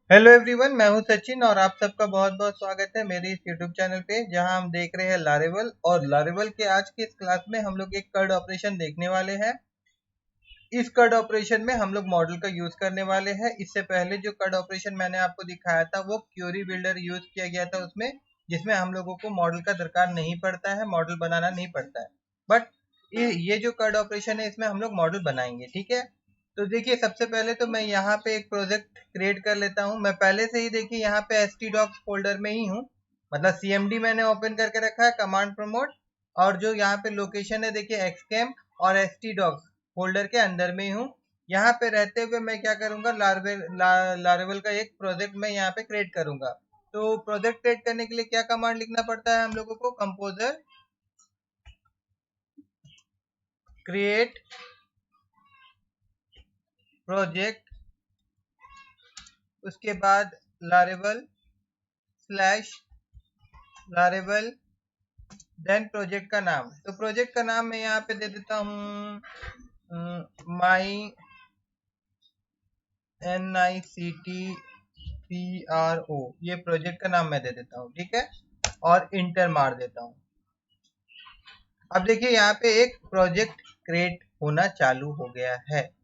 Hello everyone, मैं हूं सचिन और आप सबका बहुत बहुत स्वागत है मेरे इस यूट्यूब चैनल पे जहां हम देख रहे हैं लारेवल। और लारेवल के आज की इस क्लास में हम लोग एक कर्ड ऑपरेशन देखने वाले हैं। इस कर्ड ऑपरेशन में हम लोग मॉडल का यूज करने वाले हैं। इससे पहले जो कर्ड ऑपरेशन मैंने आपको दिखाया था वो क्यूरी बिल्डर यूज किया गया था उसमें, जिसमें हम लोगों को मॉडल का दरकार नहीं पड़ता है, मॉडल बनाना नहीं पड़ता है। बट ये जो कर्ड ऑपरेशन है इसमें हम लोग मॉडल बनाएंगे, ठीक है। तो देखिए, सबसे पहले तो मैं यहाँ पे एक प्रोजेक्ट क्रिएट कर लेता हूँ। मैं पहले से ही देखिए यहाँ पे htdocs फोल्डर में ही हूँ, मतलब cmd मैंने ओपन करके रखा है, कमांड प्रमोट। और जो यहाँ पे लोकेशन है देखिए xcam और htdocs फोल्डर के अंदर में ही हूँ। यहाँ पे रहते हुए मैं क्या करूंगा, लारेवल का एक प्रोजेक्ट मैं यहाँ पे क्रिएट करूंगा। तो प्रोजेक्ट क्रिएट करने के लिए क्या कमांड लिखना पड़ता है हम लोगों को, कंपोजर क्रिएट प्रोजेक्ट, उसके बाद लारेवल स्लैश लारेवल, देन प्रोजेक्ट का नाम। तो प्रोजेक्ट का नाम मैं यहाँ पे दे देता हूँ माई NICTPRO, ये प्रोजेक्ट का नाम मैं दे देता हूँ, ठीक है। और इंटर मार देता हूँ। अब देखिए यहाँ पे एक प्रोजेक्ट क्रिएट होना चालू हो गया है।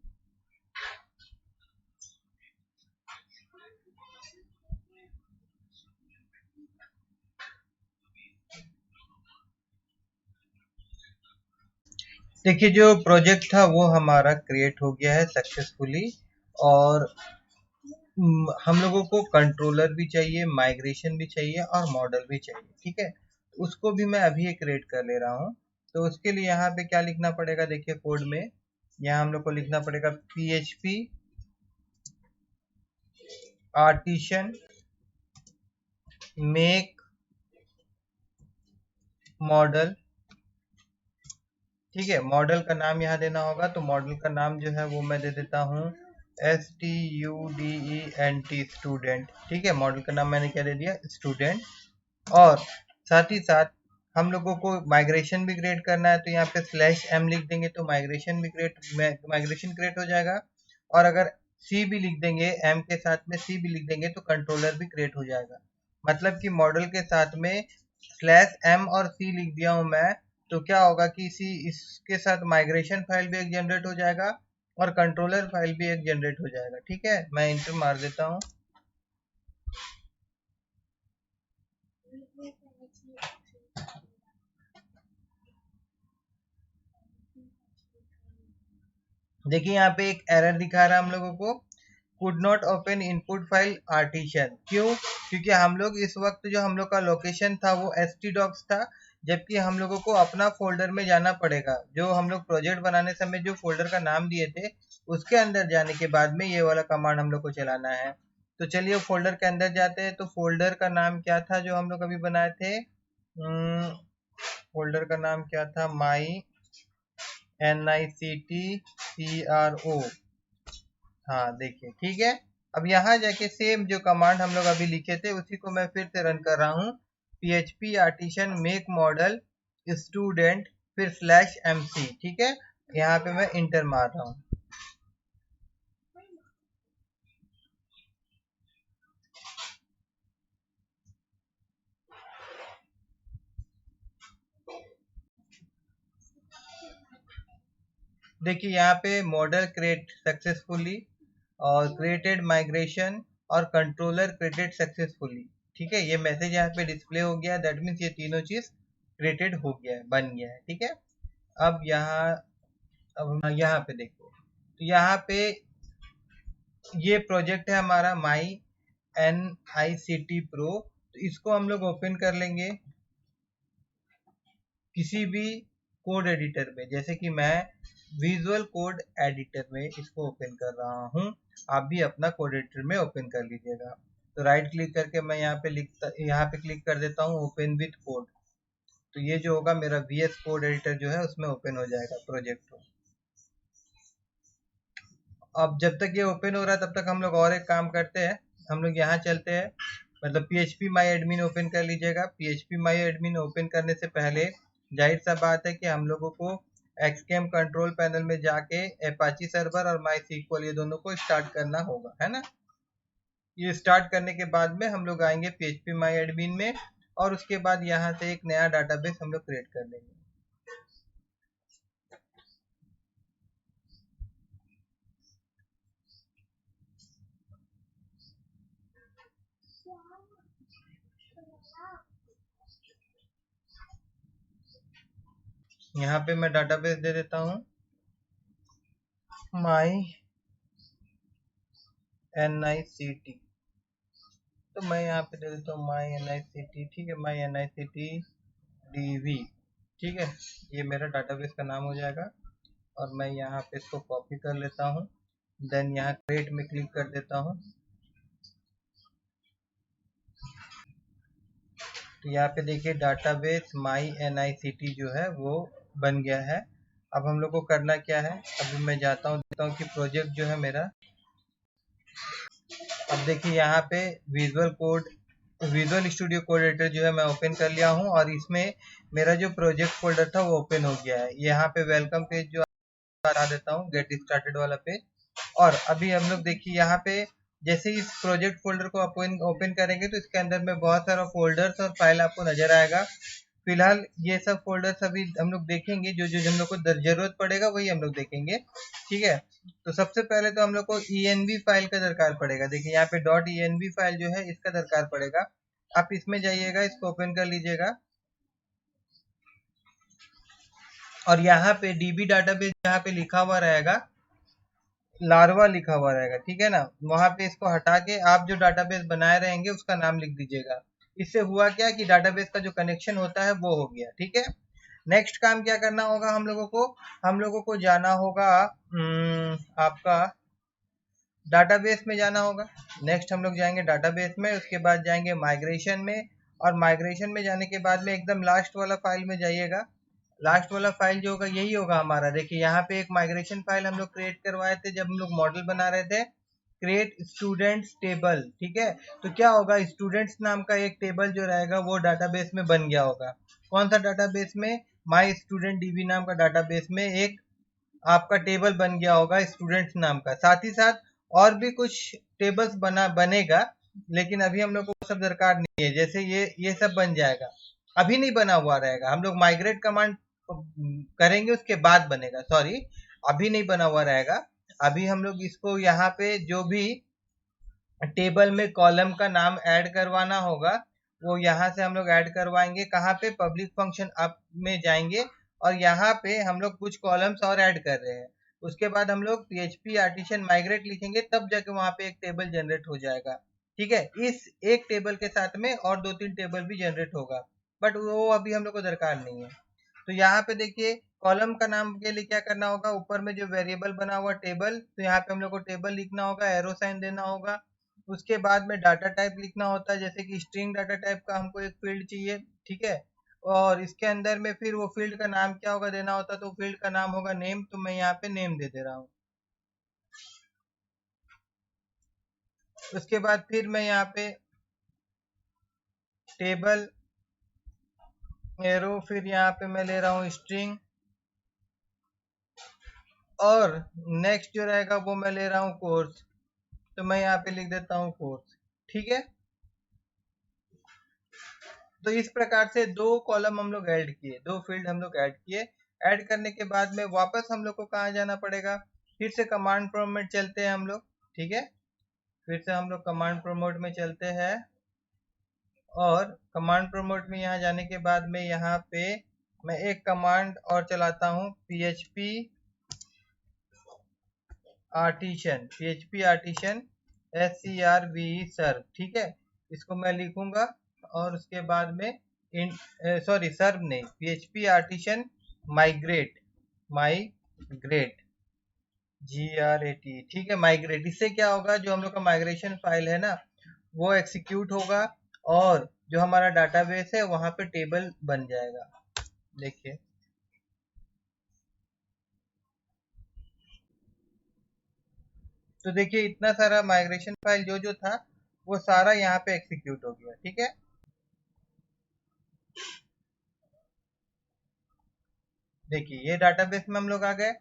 देखिए, जो प्रोजेक्ट था वो हमारा क्रिएट हो गया है सक्सेसफुली। और हम लोगों को कंट्रोलर भी चाहिए, माइग्रेशन भी चाहिए और मॉडल भी चाहिए, ठीक है। उसको भी मैं अभी क्रिएट कर ले रहा हूँ। तो उसके लिए यहाँ पे क्या लिखना पड़ेगा, देखिए कोड में यहाँ हम लोग को लिखना पड़ेगा PHP आर्टिशन मेक मॉडल, ठीक है। मॉडल का नाम यहाँ देना होगा। तो मॉडल का नाम जो है वो मैं दे देता हूँ STUDENT, स्टूडेंट, ठीक है। मॉडल का नाम मैंने क्या दे दिया, स्टूडेंट। और साथ ही साथ हम लोगों को माइग्रेशन भी क्रिएट करना है, तो यहाँ पे /m लिख देंगे तो माइग्रेशन क्रिएट हो जाएगा। और अगर C भी लिख देंगे, M के साथ में C भी लिख देंगे तो कंट्रोलर भी क्रिएट हो जाएगा। मतलब कि मॉडल के साथ में /m और C लिख दिया हूँ मैं, तो क्या होगा कि इसके साथ माइग्रेशन फाइल भी एक जनरेट हो जाएगा और कंट्रोलर फाइल भी एक जनरेट हो जाएगा, ठीक है। मैं इंटर मार देता हूँ। देखिए यहाँ पे एक एरर दिखा रहा है हम लोगों को, could not open input file artisan. क्यों? क्योंकि हम लोग इस वक्त जो हम लोग का लोकेशन था वो htdocs था, जबकि हम लोगों को अपना फोल्डर में जाना पड़ेगा। जो हम लोग प्रोजेक्ट बनाने समय जो फोल्डर का नाम दिए थे उसके अंदर जाने के बाद में ये वाला कमांड हम लोग को चलाना है। तो चलिए फोल्डर के अंदर जाते हैं। तो फोल्डर का नाम क्या था जो हम लोग अभी बनाए थे, फोल्डर का नाम क्या था, माई NICTPRO। हाँ देखिए, ठीक है। अब यहाँ जाके सेम जो कमांड हम लोग अभी लिखे थे उसी को मैं फिर से रन कर रहा हूँ। PHP artisan make model student फिर /MC, ठीक है। यहाँ पे मैं इंटर मार रहा हूँ। देखिए यहाँ पे मॉडल क्रिएट सक्सेसफुली और क्रिएटेड माइग्रेशन और कंट्रोलर क्रिएटेड सक्सेसफुली, ठीक है। ये मैसेज यहाँ पे डिस्प्ले हो गया, दैट मीन्स ये तीनों चीज क्रिएटेड हो गया है, बन गया है, ठीक है। अब यहाँ यहाँ पे देखो, तो यहाँ पे ये प्रोजेक्ट है हमारा माई NICT प्रो। तो इसको हम लोग ओपन कर लेंगे किसी भी कोड एडिटर में, जैसे कि मैं विजुअल कोड एडिटर में इसको ओपन कर रहा हूँ। आप भी अपना कोड एडिटर में ओपन कर लीजिएगा। तो राइट क्लिक करके मैं यहाँ पे क्लिक कर देता हूँ ओपन विथ कोड। तो ये जो होगा मेरा VS कोड एडिटर जो है उसमें ओपन हो जाएगा प्रोजेक्ट को। अब जब तक ये ओपन हो रहा है तब तक हम लोग और एक काम करते हैं। हम लोग यहाँ चलते हैं, मतलब PHP माई एडमिन ओपन कर लीजिएगा। PHP माई एडमिन ओपन करने से पहले जाहिर सा बात है कि हम लोगों को XCAM कंट्रोल पैनल में जाके Apache सर्वर और MySQL ये दोनों को स्टार्ट करना होगा, है ना। ये स्टार्ट करने के बाद में हम लोग आएंगे PHP माई एडमिन में, और उसके बाद यहाँ से एक नया डाटाबेस हम लोग क्रिएट कर लेंगे। यहाँ पे मैं डाटाबेस दे देता हूँ माई NICT, तो मैं यहाँ पे दे देता हूँ माई NICT, ठीक है, माई NICT DB, ठीक है, ये मेरा डाटाबेस का नाम हो जाएगा। और मैं यहाँ पे इसको कॉपी कर लेता हूँ, देन यहाँ क्रिएट में क्लिक कर देता हूँ। तो यहाँ पे देखिए डाटाबेस माई NICT जो है वो बन गया है। अब हम लोग को करना क्या है, अभी मैं जाता हूँ, देखता हूँ कि प्रोजेक्ट जो है मेरा, अब देखिए यहाँ पे विजुअल स्टूडियो कोड एडिटर जो है मैं ओपन कर लिया हूँ, और इसमें मेरा जो प्रोजेक्ट फोल्डर था वो ओपन हो गया है। यहाँ पे वेलकम पेज जो हटा देता हूँ, गेट स्टार्टेड वाला पेज। और अभी हम लोग देखिए यहाँ पे जैसे ही इस प्रोजेक्ट फोल्डर को ओपन करेंगे तो इसके अंदर में बहुत सारा फोल्डर्स और फाइल आपको नजर आएगा। फिलहाल ये सब फोल्डर्स अभी हम लोग देखेंगे, जो जो हम लोग को जरूरत पड़ेगा वही हम लोग देखेंगे, ठीक है। तो सबसे पहले तो हम लोग को env फाइल का दरकार पड़ेगा। देखिए यहाँ पे .env फाइल जो है इसका दरकार पड़ेगा। आप इसमें जाइएगा, इसको ओपन कर लीजिएगा, और यहाँ पे DB डाटाबेस यहाँ पे लिखा हुआ रहेगा, लार्वा लिखा हुआ रहेगा, ठीक है ना, वहां पे इसको हटा के आप जो डाटाबेस बनाए रहेंगे उसका नाम लिख दीजिएगा। इससे हुआ क्या कि डाटाबेस का जो कनेक्शन होता है वो हो गया, ठीक है। नेक्स्ट काम क्या करना होगा हम लोगों को जाना होगा आपका डाटाबेस में जाना होगा। नेक्स्ट हम लोग जाएंगे डाटाबेस में, उसके बाद जाएंगे माइग्रेशन में, और माइग्रेशन में जाने के बाद में एकदम लास्ट वाला फाइल में जाइएगा। लास्ट वाला फाइल जो होगा यही होगा हमारा। देखिए यहाँ पे एक माइग्रेशन फाइल हम लोग क्रिएट करवाए थे जब हम लोग मॉडल बना रहे थे, क्रिएट स्टूडेंट्स टेबल, ठीक है। तो क्या होगा, स्टूडेंट्स नाम का एक टेबल जो रहेगा वो डाटाबेस में बन गया होगा। कौन सा डाटाबेस में, माई स्टूडेंट DB नाम का डाटाबेस में एक आपका टेबल बन गया होगा स्टूडेंट्स नाम का। साथ ही साथ और भी कुछ टेबल्स बनेगा, लेकिन अभी हम लोग को सब दरकार नहीं है। जैसे ये सब बन जाएगा, अभी नहीं बना हुआ रहेगा, हम लोग माइग्रेट कमांड करेंगे उसके बाद बनेगा, सॉरी अभी नहीं बना हुआ रहेगा। अभी हम लोग इसको यहाँ पे जो भी टेबल में कॉलम का नाम ऐड करवाना होगा वो यहाँ से हम लोग ऐड करवाएंगे। कहाँ पे, पब्लिक फंक्शन अप में जाएंगे, और यहाँ पे हम लोग कुछ कॉलम्स और ऐड कर रहे हैं। उसके बाद हम लोग PHP आर्टिशन माइग्रेट लिखेंगे, तब जाके वहां पे एक टेबल जनरेट हो जाएगा, ठीक है। इस एक टेबल के साथ में और 2-3 टेबल भी जनरेट होगा, बट वो अभी हम लोग को दरकार नहीं है। तो यहाँ पे देखिए कॉलम का नाम के लिए क्या करना होगा, ऊपर में जो वेरिएबल बना हुआ टेबल, तो यहाँ पे हम लोग को टेबल लिखना होगा, एरो साइन देना होगा। उसके बाद में डाटा टाइप लिखना होता है, जैसे कि स्ट्रिंग डाटा टाइप का हमको एक फील्ड चाहिए, ठीक है। और इसके अंदर में फिर वो फील्ड का नाम क्या होगा देना होता है, तो फील्ड का नाम होगा नेम, तो मैं यहाँ पे नेम दे दे रहा हूँ। उसके बाद फिर मैं यहाँ पे टेबल एरो, फिर यहाँ पे मैं ले रहा हूँ स्ट्रिंग, और नेक्स्ट जो रहेगा वो मैं ले रहा हूँ कोर्स, तो मैं यहाँ पे लिख देता हूँ कोर्स, ठीक है। तो इस प्रकार से 2 कॉलम हम लोग ऐड किए, 2 फील्ड हम लोग ऐड किए। ऐड करने के बाद में वापस हम लोग को कहाँ जाना पड़ेगा, फिर से कमांड प्रॉम्प्ट में चलते हैं हम लोग, ठीक है। फिर से हम लोग कमांड प्रॉम्प्ट में चलते हैं, और कमांड प्रॉम्प्ट में यहाँ जाने के बाद में यहाँ पे मैं एक कमांड और चलाता हूँ, PHP आर्टिशन SERVE सर्व, ठीक है। इसको मैं लिखूंगा, और उसके बाद में सॉरी सर्व नहीं, PHP आर्टिशन माइग्रेट GRAT, ठीक है, माइग्रेट। इससे क्या होगा, जो हम लोग का माइग्रेशन फाइल है ना वो एग्जीक्यूट होगा, और जो हमारा डाटाबेस है वहां पे टेबल बन जाएगा। देखिए तो देखिए इतना सारा माइग्रेशन फाइल जो जो था वो सारा यहाँ पे एग्जीक्यूट हो गया, ठीक है। देखिए ये डाटाबेस में हम लोग आ गए।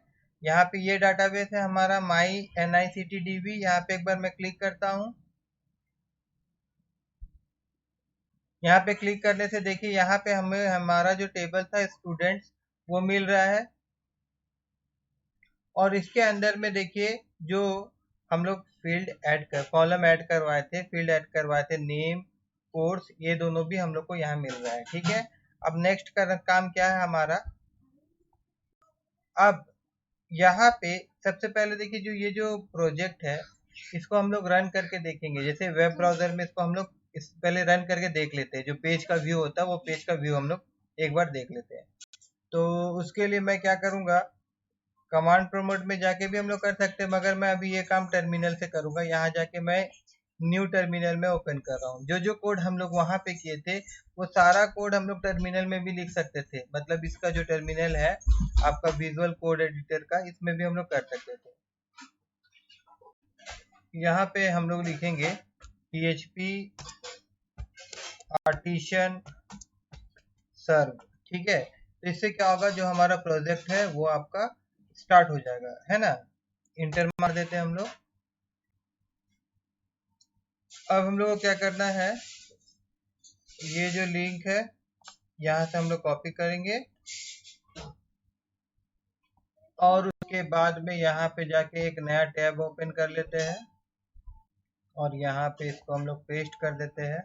यहाँ पे ये डाटाबेस है हमारा माई NICT DB, यहाँ पे एक बार मैं क्लिक करता हूँ, यहाँ पे क्लिक करने से देखिए यहाँ पे हमें हमारा जो टेबल था स्टूडेंट्स वो मिल रहा है। और इसके अंदर में देखिए जो हम लोग फील्ड ऐड कर कॉलम ऐड करवाए थे, फील्ड ऐड करवाए थे, नेम, कोर्स, ये दोनों भी हम लोग को यहाँ मिल रहा है। ठीक है, अब नेक्स्ट का काम क्या है हमारा। अब यहाँ पे सबसे पहले देखिए जो ये जो प्रोजेक्ट है इसको हम लोग रन करके देखेंगे। जैसे वेब ब्राउजर में इसको हम लोग इस पहले रन करके देख लेते हैं। जो पेज का व्यू होता है वो पेज का व्यू हम लोग एक बार देख लेते हैं। तो उसके लिए मैं क्या करूंगा, कमांड प्रॉम्प्ट में जाके भी हम लोग कर सकते हैं, मगर मैं अभी ये काम टर्मिनल से करूंगा। यहाँ जाके मैं न्यू टर्मिनल में ओपन कर रहा हूँ। जो जो कोड हम लोग वहां पे किए थे वो सारा कोड हम लोग टर्मिनल में भी लिख सकते थे। मतलब इसका जो टर्मिनल है आपका विजुअल कोड एडिटर का, इसमें भी हम लोग कर सकते थे। यहाँ पे हम लोग लिखेंगे PHP आर्टिशन सर्व। ठीक है, तो इससे क्या होगा, जो हमारा प्रोजेक्ट है वो आपका स्टार्ट हो जाएगा, है ना। इंटर मार देते हैं हम लोग। अब हम लोग को क्या करना है, ये जो लिंक है यहाँ से हम लोग कॉपी करेंगे और उसके बाद में यहाँ पे जाके एक नया टैब ओपन कर लेते हैं और यहाँ पे इसको हम लोग पेस्ट कर देते हैं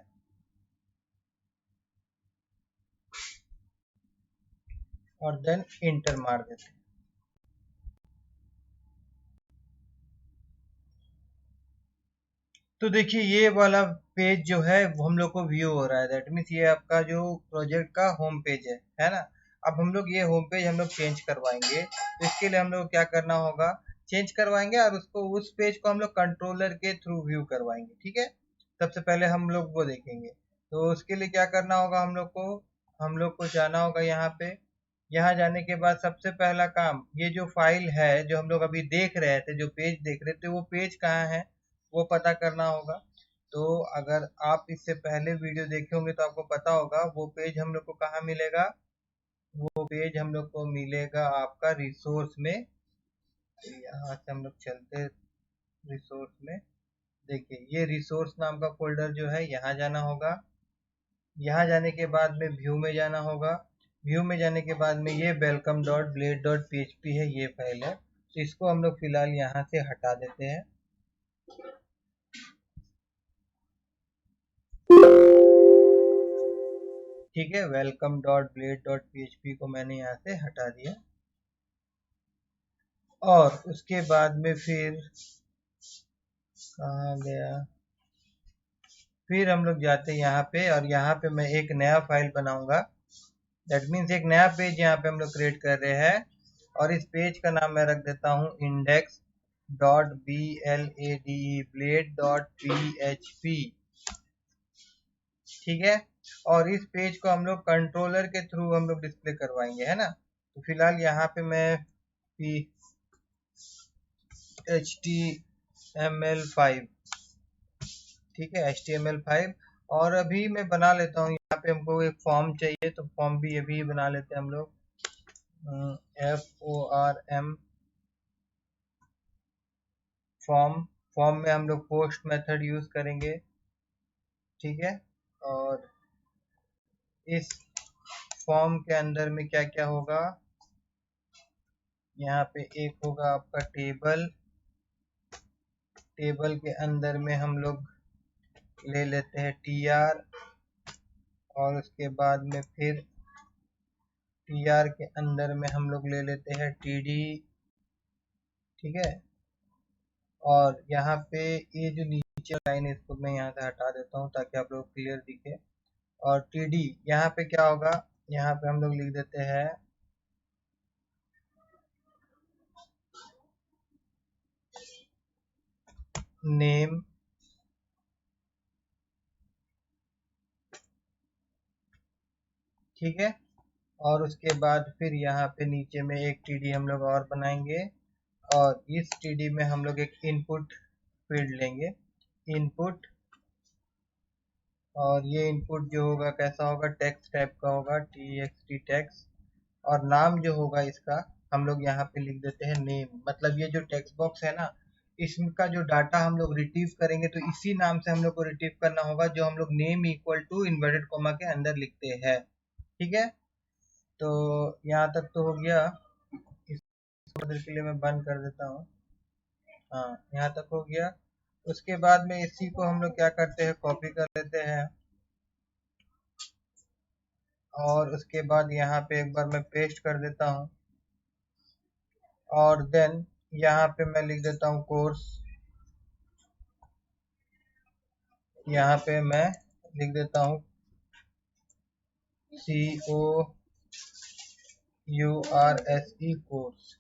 और देन इंटर मार देते हैं। तो देखिए ये वाला पेज जो है वो हम लोग को व्यू हो रहा है। दैट मीन्स ये आपका जो प्रोजेक्ट का होम पेज है ना। अब हम लोग ये होम पेज हम लोग चेंज करवाएंगे, तो इसके लिए हम लोग क्या करना होगा, चेंज करवाएंगे और उसको उस पेज को हम लोग कंट्रोलर के थ्रू व्यू करवाएंगे। ठीक है, सबसे पहले हम लोग वो देखेंगे। तो उसके लिए क्या करना होगा, हम लोग को जाना होगा यहाँ पे। यहाँ जाने के बाद सबसे पहला काम, ये जो फाइल है जो हम लोग अभी देख रहे थे, जो पेज देख रहे थे, वो पेज कहाँ है वो पता करना होगा। तो अगर आप इससे पहले वीडियो देखे होंगे तो आपको पता होगा वो पेज हम लोग को कहाँ मिलेगा। वो पेज हम लोग को मिलेगा आपका रिसोर्स में। तो यहाँ से हम लोग चलते रिसोर्स में। देखिए ये रिसोर्स नाम का फोल्डर जो है यहाँ जाना होगा। यहाँ जाने के बाद में व्यू में जाना होगा। व्यू में जाने के बाद में ये welcome dot blade dot php है, ये फाइल है, तो इसको हम लोग फिलहाल यहाँ से हटा देते हैं। ठीक है, welcome dot blade dot php को मैंने यहाँ से हटा दिया और उसके बाद में फिर कहाँ गया, फिर हम लोग जाते हैं यहाँ पे और यहाँ पे मैं एक नया फाइल बनाऊंगा। दैट मीन्स एक नया पेज यहाँ पे हम लोग क्रिएट कर रहे हैं और इस पेज का नाम मैं रख देता हूँ इंडेक्स डॉट blade.php। ठीक है, और इस पेज को हम लोग कंट्रोलर के थ्रू हम लोग डिस्प्ले करवाएंगे, है ना। तो फिलहाल यहाँ पे मैं HTML5, ठीक है, HTML5। और अभी मैं बना लेता हूँ, यहाँ पे हमको एक फॉर्म चाहिए तो फॉर्म भी अभी बना लेते हैं हम लोग। FORM form. फॉर्म में हम लोग पोस्ट मेथड यूज करेंगे। ठीक है, और इस फॉर्म के अंदर में क्या क्या होगा, यहाँ पे एक होगा आपका टेबल। टेबल के अंदर में हम लोग ले लेते हैं TR और उसके बाद में फिर TR के अंदर में हम लोग ले लेते हैं TD। ठीक है, और यहाँ पे ये जो नीचे लाइन है इसको मैं यहाँ से हटा देता हूँ ताकि आप लोग क्लियर दिखे। और TD यहाँ पे क्या होगा, यहाँ पे हम लोग लिख देते हैं नेम। ठीक है, और उसके बाद फिर यहाँ पे नीचे में एक TD हम लोग और बनाएंगे और इस TD में हम लोग एक इनपुट फील्ड लेंगे, इनपुट। और ये इनपुट जो होगा कैसा होगा, टेक्स्ट टाइप का होगा, TXT टेक्स्ट। और नाम जो होगा इसका हम लोग यहाँ पे लिख देते हैं नेम। मतलब ये जो टेक्स्ट बॉक्स है ना, इसका जो डाटा हम लोग रिट्रीव करेंगे तो इसी नाम से हम लोग को रिट्रीव करना होगा जो हम लोग name equal to inverted comma के अंदर लिखते हैं। ठीक है, तो यहाँ तक तो हो गया। इसको देर के लिए मैं बंद कर देता हूँ। हाँ, यहाँ तक हो गया। उसके बाद में इसी को हम लोग क्या करते हैं, कॉपी कर लेते हैं और उसके बाद यहाँ पे एक बार मैं पेस्ट कर देता हूँ और देन यहाँ पे मैं लिख देता हूँ कोर्स। यहाँ पे मैं लिख देता हूँ COURSE कोर्स।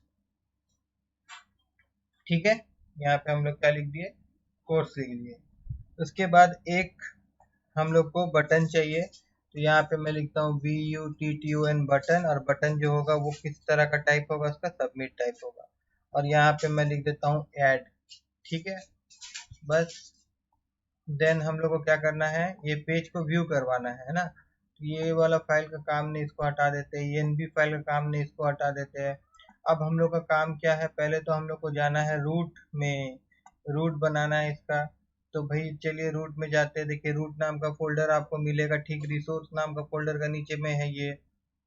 ठीक है, यहाँ पे हम लोग क्या लिख दिए, कोर्स लिख दिए। उसके बाद एक हम लोग को बटन चाहिए, तो यहाँ पे मैं लिखता हूँ BUTTON बटन, और बटन जो होगा वो किस तरह का टाइप होगा, उसका सबमिट टाइप होगा। और यहाँ पे मैं लिख देता हूँ ऐड। ठीक है, बस देन हम लोग को क्या करना है, ये पेज को व्यू करवाना है ना। तो ये वाला फाइल का काम नहीं, इसको हटा देते हैं। ये NB फाइल का काम नहीं, इसको हटा देते हैं। अब हम लोग का काम क्या है, पहले तो हम लोग को जाना है रूट में, रूट बनाना है इसका। तो भाई चलिए रूट में जाते हैं। देखिए रूट नाम का फोल्डर आपको मिलेगा, ठीक रिसोर्स नाम का फोल्डर का नीचे में है ये।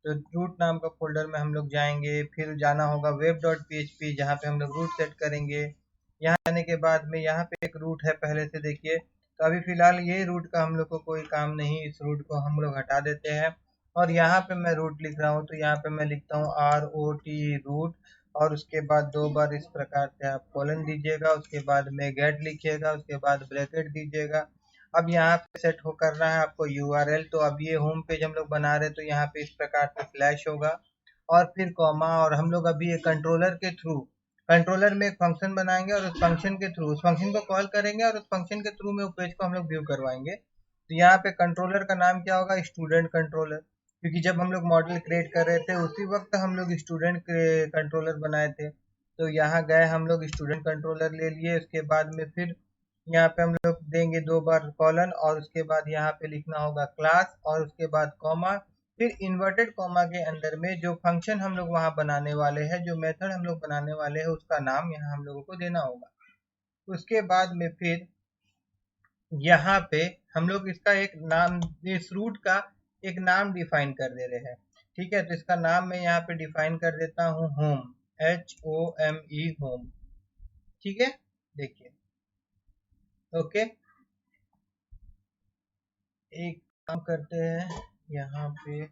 तो रूट नाम का फोल्डर में हम लोग जाएंगे, फिर जाना होगा web.php जहाँ पे हम लोग रूट सेट करेंगे। यहाँ आने के बाद में यहाँ पे एक रूट है पहले से, देखिए। तो अभी फिलहाल ये रूट का हम लोग को कोई काम नहीं, इस रूट को हम लोग हटा देते हैं। और यहाँ पे मैं रूट लिख रहा हूँ, तो यहाँ पे मैं लिखता हूँ ROT रूट, और उसके बाद 2 बार इस प्रकार से आप कॉलन दीजिएगा, उसके बाद में गेट लिखिएगा, उसके बाद ब्रैकेट दीजिएगा। अब यहाँ पे सेट हो करना है आपको URL। तो अब ये होम पेज हम लोग बना रहे हैं, तो यहाँ पे इस प्रकार से स्लैश होगा और फिर कॉमा, और हम लोग अभी एक कंट्रोलर के थ्रू, कंट्रोलर में एक फंक्शन बनाएंगे और उस फंक्शन के थ्रू उस फंक्शन को कॉल करेंगे और उस फंक्शन के थ्रू में उस पेज को हम लोग व्यू करवाएंगे। तो यहाँ पे कंट्रोलर का नाम क्या होगा, स्टूडेंट कंट्रोलर, क्योंकि जब हम लोग मॉडल क्रिएट कर रहे थे उसी वक्त हम लोग स्टूडेंट कंट्रोलर बनाए थे। तो यहाँ गए हम लोग स्टूडेंट कंट्रोलर ले लिए। उसके बाद में फिर यहाँ पे हम लोग देंगे 2 बार कॉलन, और उसके बाद यहाँ पे लिखना होगा क्लास, और उसके बाद कॉमा, फिर इन्वर्टेड कॉमा के अंदर में जो फंक्शन हम लोग वहां बनाने वाले हैं, जो मेथड हम लोग बनाने वाले हैं, उसका नाम यहाँ हम लोगों को देना होगा। उसके बाद में फिर यहाँ पे हम लोग इसका एक नाम, इस रूट का एक नाम डिफाइन कर दे रहे हैं। ठीक है, तो इसका नाम मैं यहाँ पे डिफाइन कर देता हूँ होम, HOME होम। ठीक है, देखिए, ओके। एक काम करते हैं यहाँ पे,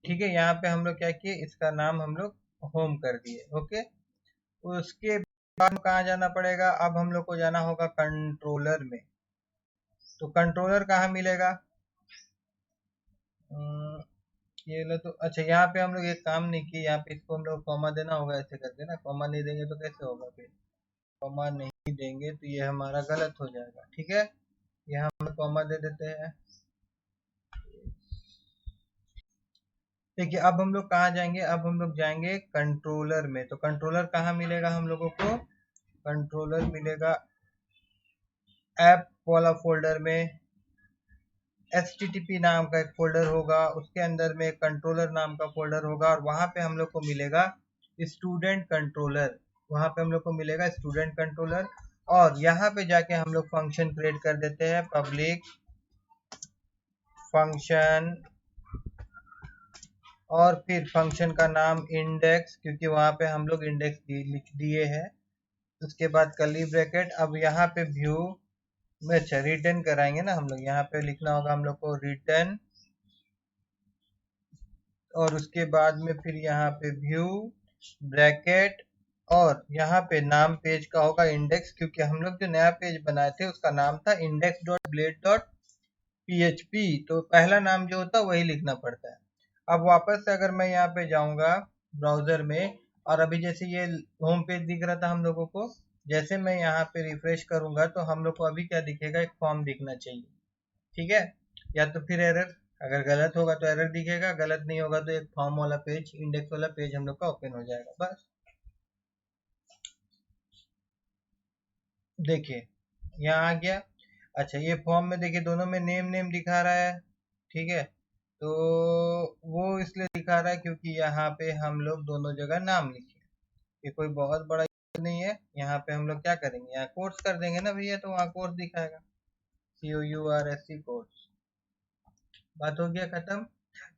ठीक है, यहाँ पे हम लोग क्या किए, इसका नाम हम लोग होम कर दिए। ओके, उसके बाद कहाँ जाना पड़ेगा, अब हम लोग को जाना होगा कंट्रोलर में। तो कंट्रोलर कहाँ मिलेगा, ये लो। तो अच्छा, यहाँ पे हम लोग एक काम नहीं किए, यहाँ पे इसको हम लोग कॉमा देना होगा ऐसे करके ना। कॉमा नहीं देंगे तो कैसे होगा, फिर कॉमा नहीं देंगे तो ये हमारा गलत हो जाएगा। ठीक है, यहाँ हम कॉमा दे देते हैं। देखिए अब हम लोग कहाँ जाएंगे, अब हम लोग जाएंगे कंट्रोलर में। तो कंट्रोलर कहाँ मिलेगा हम लोगों को, कंट्रोलर मिलेगा ऐप वाला फोल्डर में। HTTP नाम का एक फोल्डर होगा, उसके अंदर में कंट्रोलर नाम का फोल्डर होगा, और वहां पे हम लोग को मिलेगा स्टूडेंट कंट्रोलर। वहां पे हम लोग को मिलेगा स्टूडेंट कंट्रोलर, और यहाँ पे जाके हम लोग फंक्शन क्रिएट कर देते हैं, पब्लिक फंक्शन, और फिर फंक्शन का नाम इंडेक्स, क्योंकि वहां पे हम लोग इंडेक्स लिख दिए हैं। उसके बाद कर्ली ब्रैकेट। अब यहाँ पे व्यू में, अच्छा रिटर्न कराएंगे ना हम लोग, यहाँ पे लिखना होगा हम लोग को रिटर्न, और उसके बाद में फिर यहाँ पे व्यू ब्रैकेट, और यहाँ पे नाम पेज का होगा इंडेक्स, क्योंकि हम लोग जो नया पेज बनाए थे उसका नाम था index.blade.php। तो पहला नाम जो होता है वही लिखना पड़ता है। अब वापस से अगर मैं यहाँ पे जाऊंगा ब्राउजर में, और अभी जैसे ये होम पेज दिख रहा था हम लोगों को, जैसे मैं यहाँ पे रिफ्रेश करूंगा तो हम लोग को अभी क्या दिखेगा, एक फॉर्म दिखना चाहिए। ठीक है, या तो फिर एरर, अगर गलत होगा तो एरर दिखेगा, गलत नहीं होगा तो एक फॉर्म वाला पेज, इंडेक्स वाला पेज हम लोग का ओपन हो जाएगा। बस देखिए यहाँ आ गया। अच्छा, ये फॉर्म में देखिए दोनों में नेम नेम दिखा रहा है। ठीक है, तो वो इसलिए दिखा रहा है क्योंकि यहाँ पे हम लोग दोनों जगह नाम लिखे। ये कोई बहुत बड़ा नहीं है। यहाँ पे हम लोग क्या करेंगे, यहाँ कोर्स कर देंगे ना भैया, तो वहाँ कोर्स दिखाएगा, COURSE कोर्स। बात हो गया खत्म।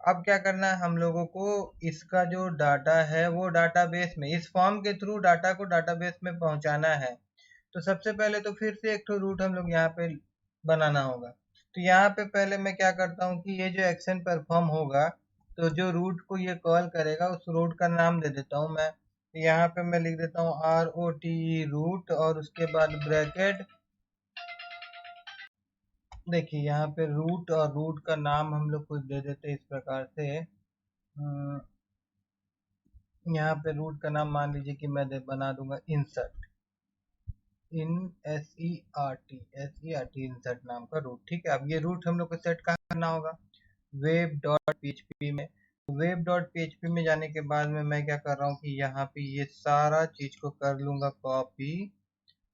अब क्या करना है हम लोगों को, इसका जो डाटा है वो डाटाबेस में, इस फॉर्म के थ्रू डाटा को डाटाबेस में पहुंचाना है। तो सबसे पहले तो फिर से एक तो रूट हम लोग यहाँ पे बनाना होगा। तो यहाँ पे पहले मैं क्या करता हूँ कि ये जो एक्शन परफॉर्म होगा, तो जो रूट को ये कॉल करेगा उस रूट का नाम दे देता हूँ मैं। यहाँ पे मैं लिख देता हूँ ROTE रूट, और उसके बाद ब्रैकेट। देखिए यहाँ पे रूट, और रूट का नाम हम लोग कुछ दे देते हैं इस प्रकार से। यहाँ पे रूट का नाम मान लीजिए कि मैं बना दूंगा इंसर्ट, SERT इंसर्ट नाम का रूट। ठीक है, अब ये रूट हम लोग को सेट कहाँ करना होगा, web.php में। web.php में जाने के बाद में मैं क्या कर रहा हूँ कि यहाँ पे ये सारा चीज को कर लूंगा कॉपी,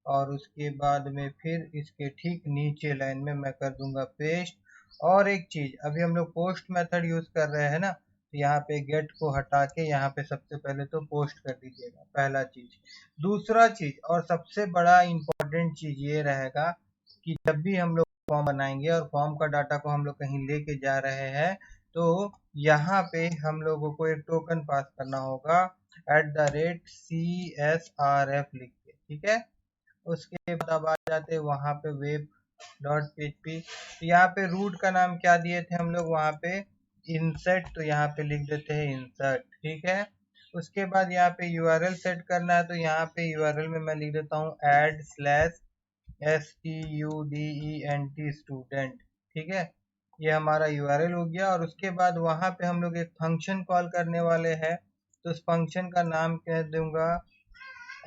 और उसके बाद में फिर इसके ठीक नीचे लाइन में मैं कर दूंगा पेस्ट। और एक चीज, अभी हम लोग पोस्ट मेथड यूज कर रहे हैं ना, तो यहाँ पे गेट को हटा के यहाँ पे सबसे पहले तो पोस्ट कर दीजिएगा, पहला चीज। दूसरा चीज और सबसे बड़ा इंपॉर्टेंट चीज ये रहेगा कि जब भी हम लोग फॉर्म बनाएंगे और फॉर्म का डाटा को हम लोग कहीं लेके जा रहे हैं, तो यहाँ पे हम लोगों को एक टोकन पास करना होगा @CSRF लिख के। ठीक है, उसके बाद अब आ जाते हैं वहां पे web.php। तो यहाँ पे रूट का नाम क्या दिए थे हम लोग, वहां पे इंसर्ट, तो यहाँ पे लिख देते हैं इंसर्ट। ठीक है, उसके बाद यहाँ पे URL सेट करना है, तो यहाँ पे URL में मैं लिख देता हूँ add/student स्टूडेंट। ठीक है, ये हमारा URL हो गया। और उसके बाद वहां पे हम लोग एक फंक्शन कॉल करने वाले हैं, तो उस फंक्शन का नाम कह दूंगा,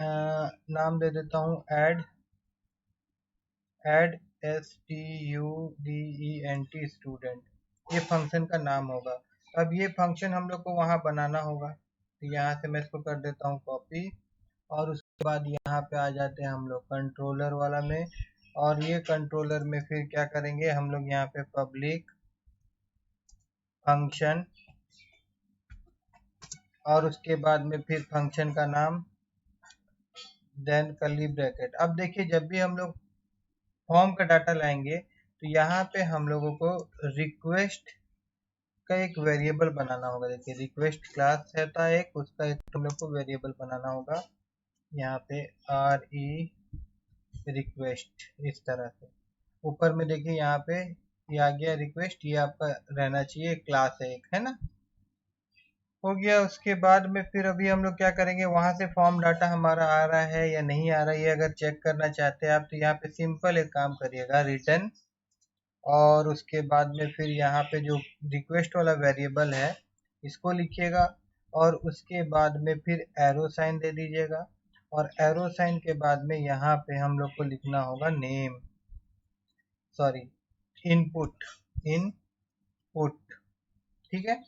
नाम दे देता हूँ add STUDENT स्टूडेंट, ये फंक्शन का नाम होगा। अब ये फंक्शन हम लोग को वहां बनाना होगा, तो यहाँ से मैं इसको कर देता हूँ कॉपी, और उसके बाद यहाँ पे आ जाते हैं हम लोग कंट्रोलर वाला में। और ये कंट्रोलर में फिर क्या करेंगे हम लोग, यहाँ पे पब्लिक फंक्शन, और उसके बाद में फिर फंक्शन का नाम, देन कर्ली ब्रैकेट। अब देखिए जब भी हम लोग फॉर्म का डाटा लाएंगे, तो यहाँ पे हम लोगों को रिक्वेस्ट का एक वेरिएबल बनाना होगा। देखिए रिक्वेस्ट क्लास रहता है एक, उसका एक हम लोग को वेरिएबल बनाना होगा, यहाँ पे RE रिक्वेस्ट, इस तरह से। ऊपर में देखिए यहाँ पे ये आ गया रिक्वेस्ट, ये आपका रहना चाहिए, क्लास है एक, है ना। हो गया। उसके बाद में फिर अभी हम लोग क्या करेंगे, वहां से फॉर्म डाटा हमारा आ रहा है या नहीं आ रहा है, ये अगर चेक करना चाहते हैं आप, तो यहाँ पे सिंपल एक काम करिएगा, रिटर्न, और उसके बाद में फिर यहाँ पे जो रिक्वेस्ट वाला वेरिएबल है इसको लिखिएगा, और उसके बाद में फिर एरो साइन दे दीजिएगा, और एरो साइन के बाद में यहाँ पे हम लोग को लिखना होगा नेम, सॉरी इनपुट, इनपुट। ठीक है,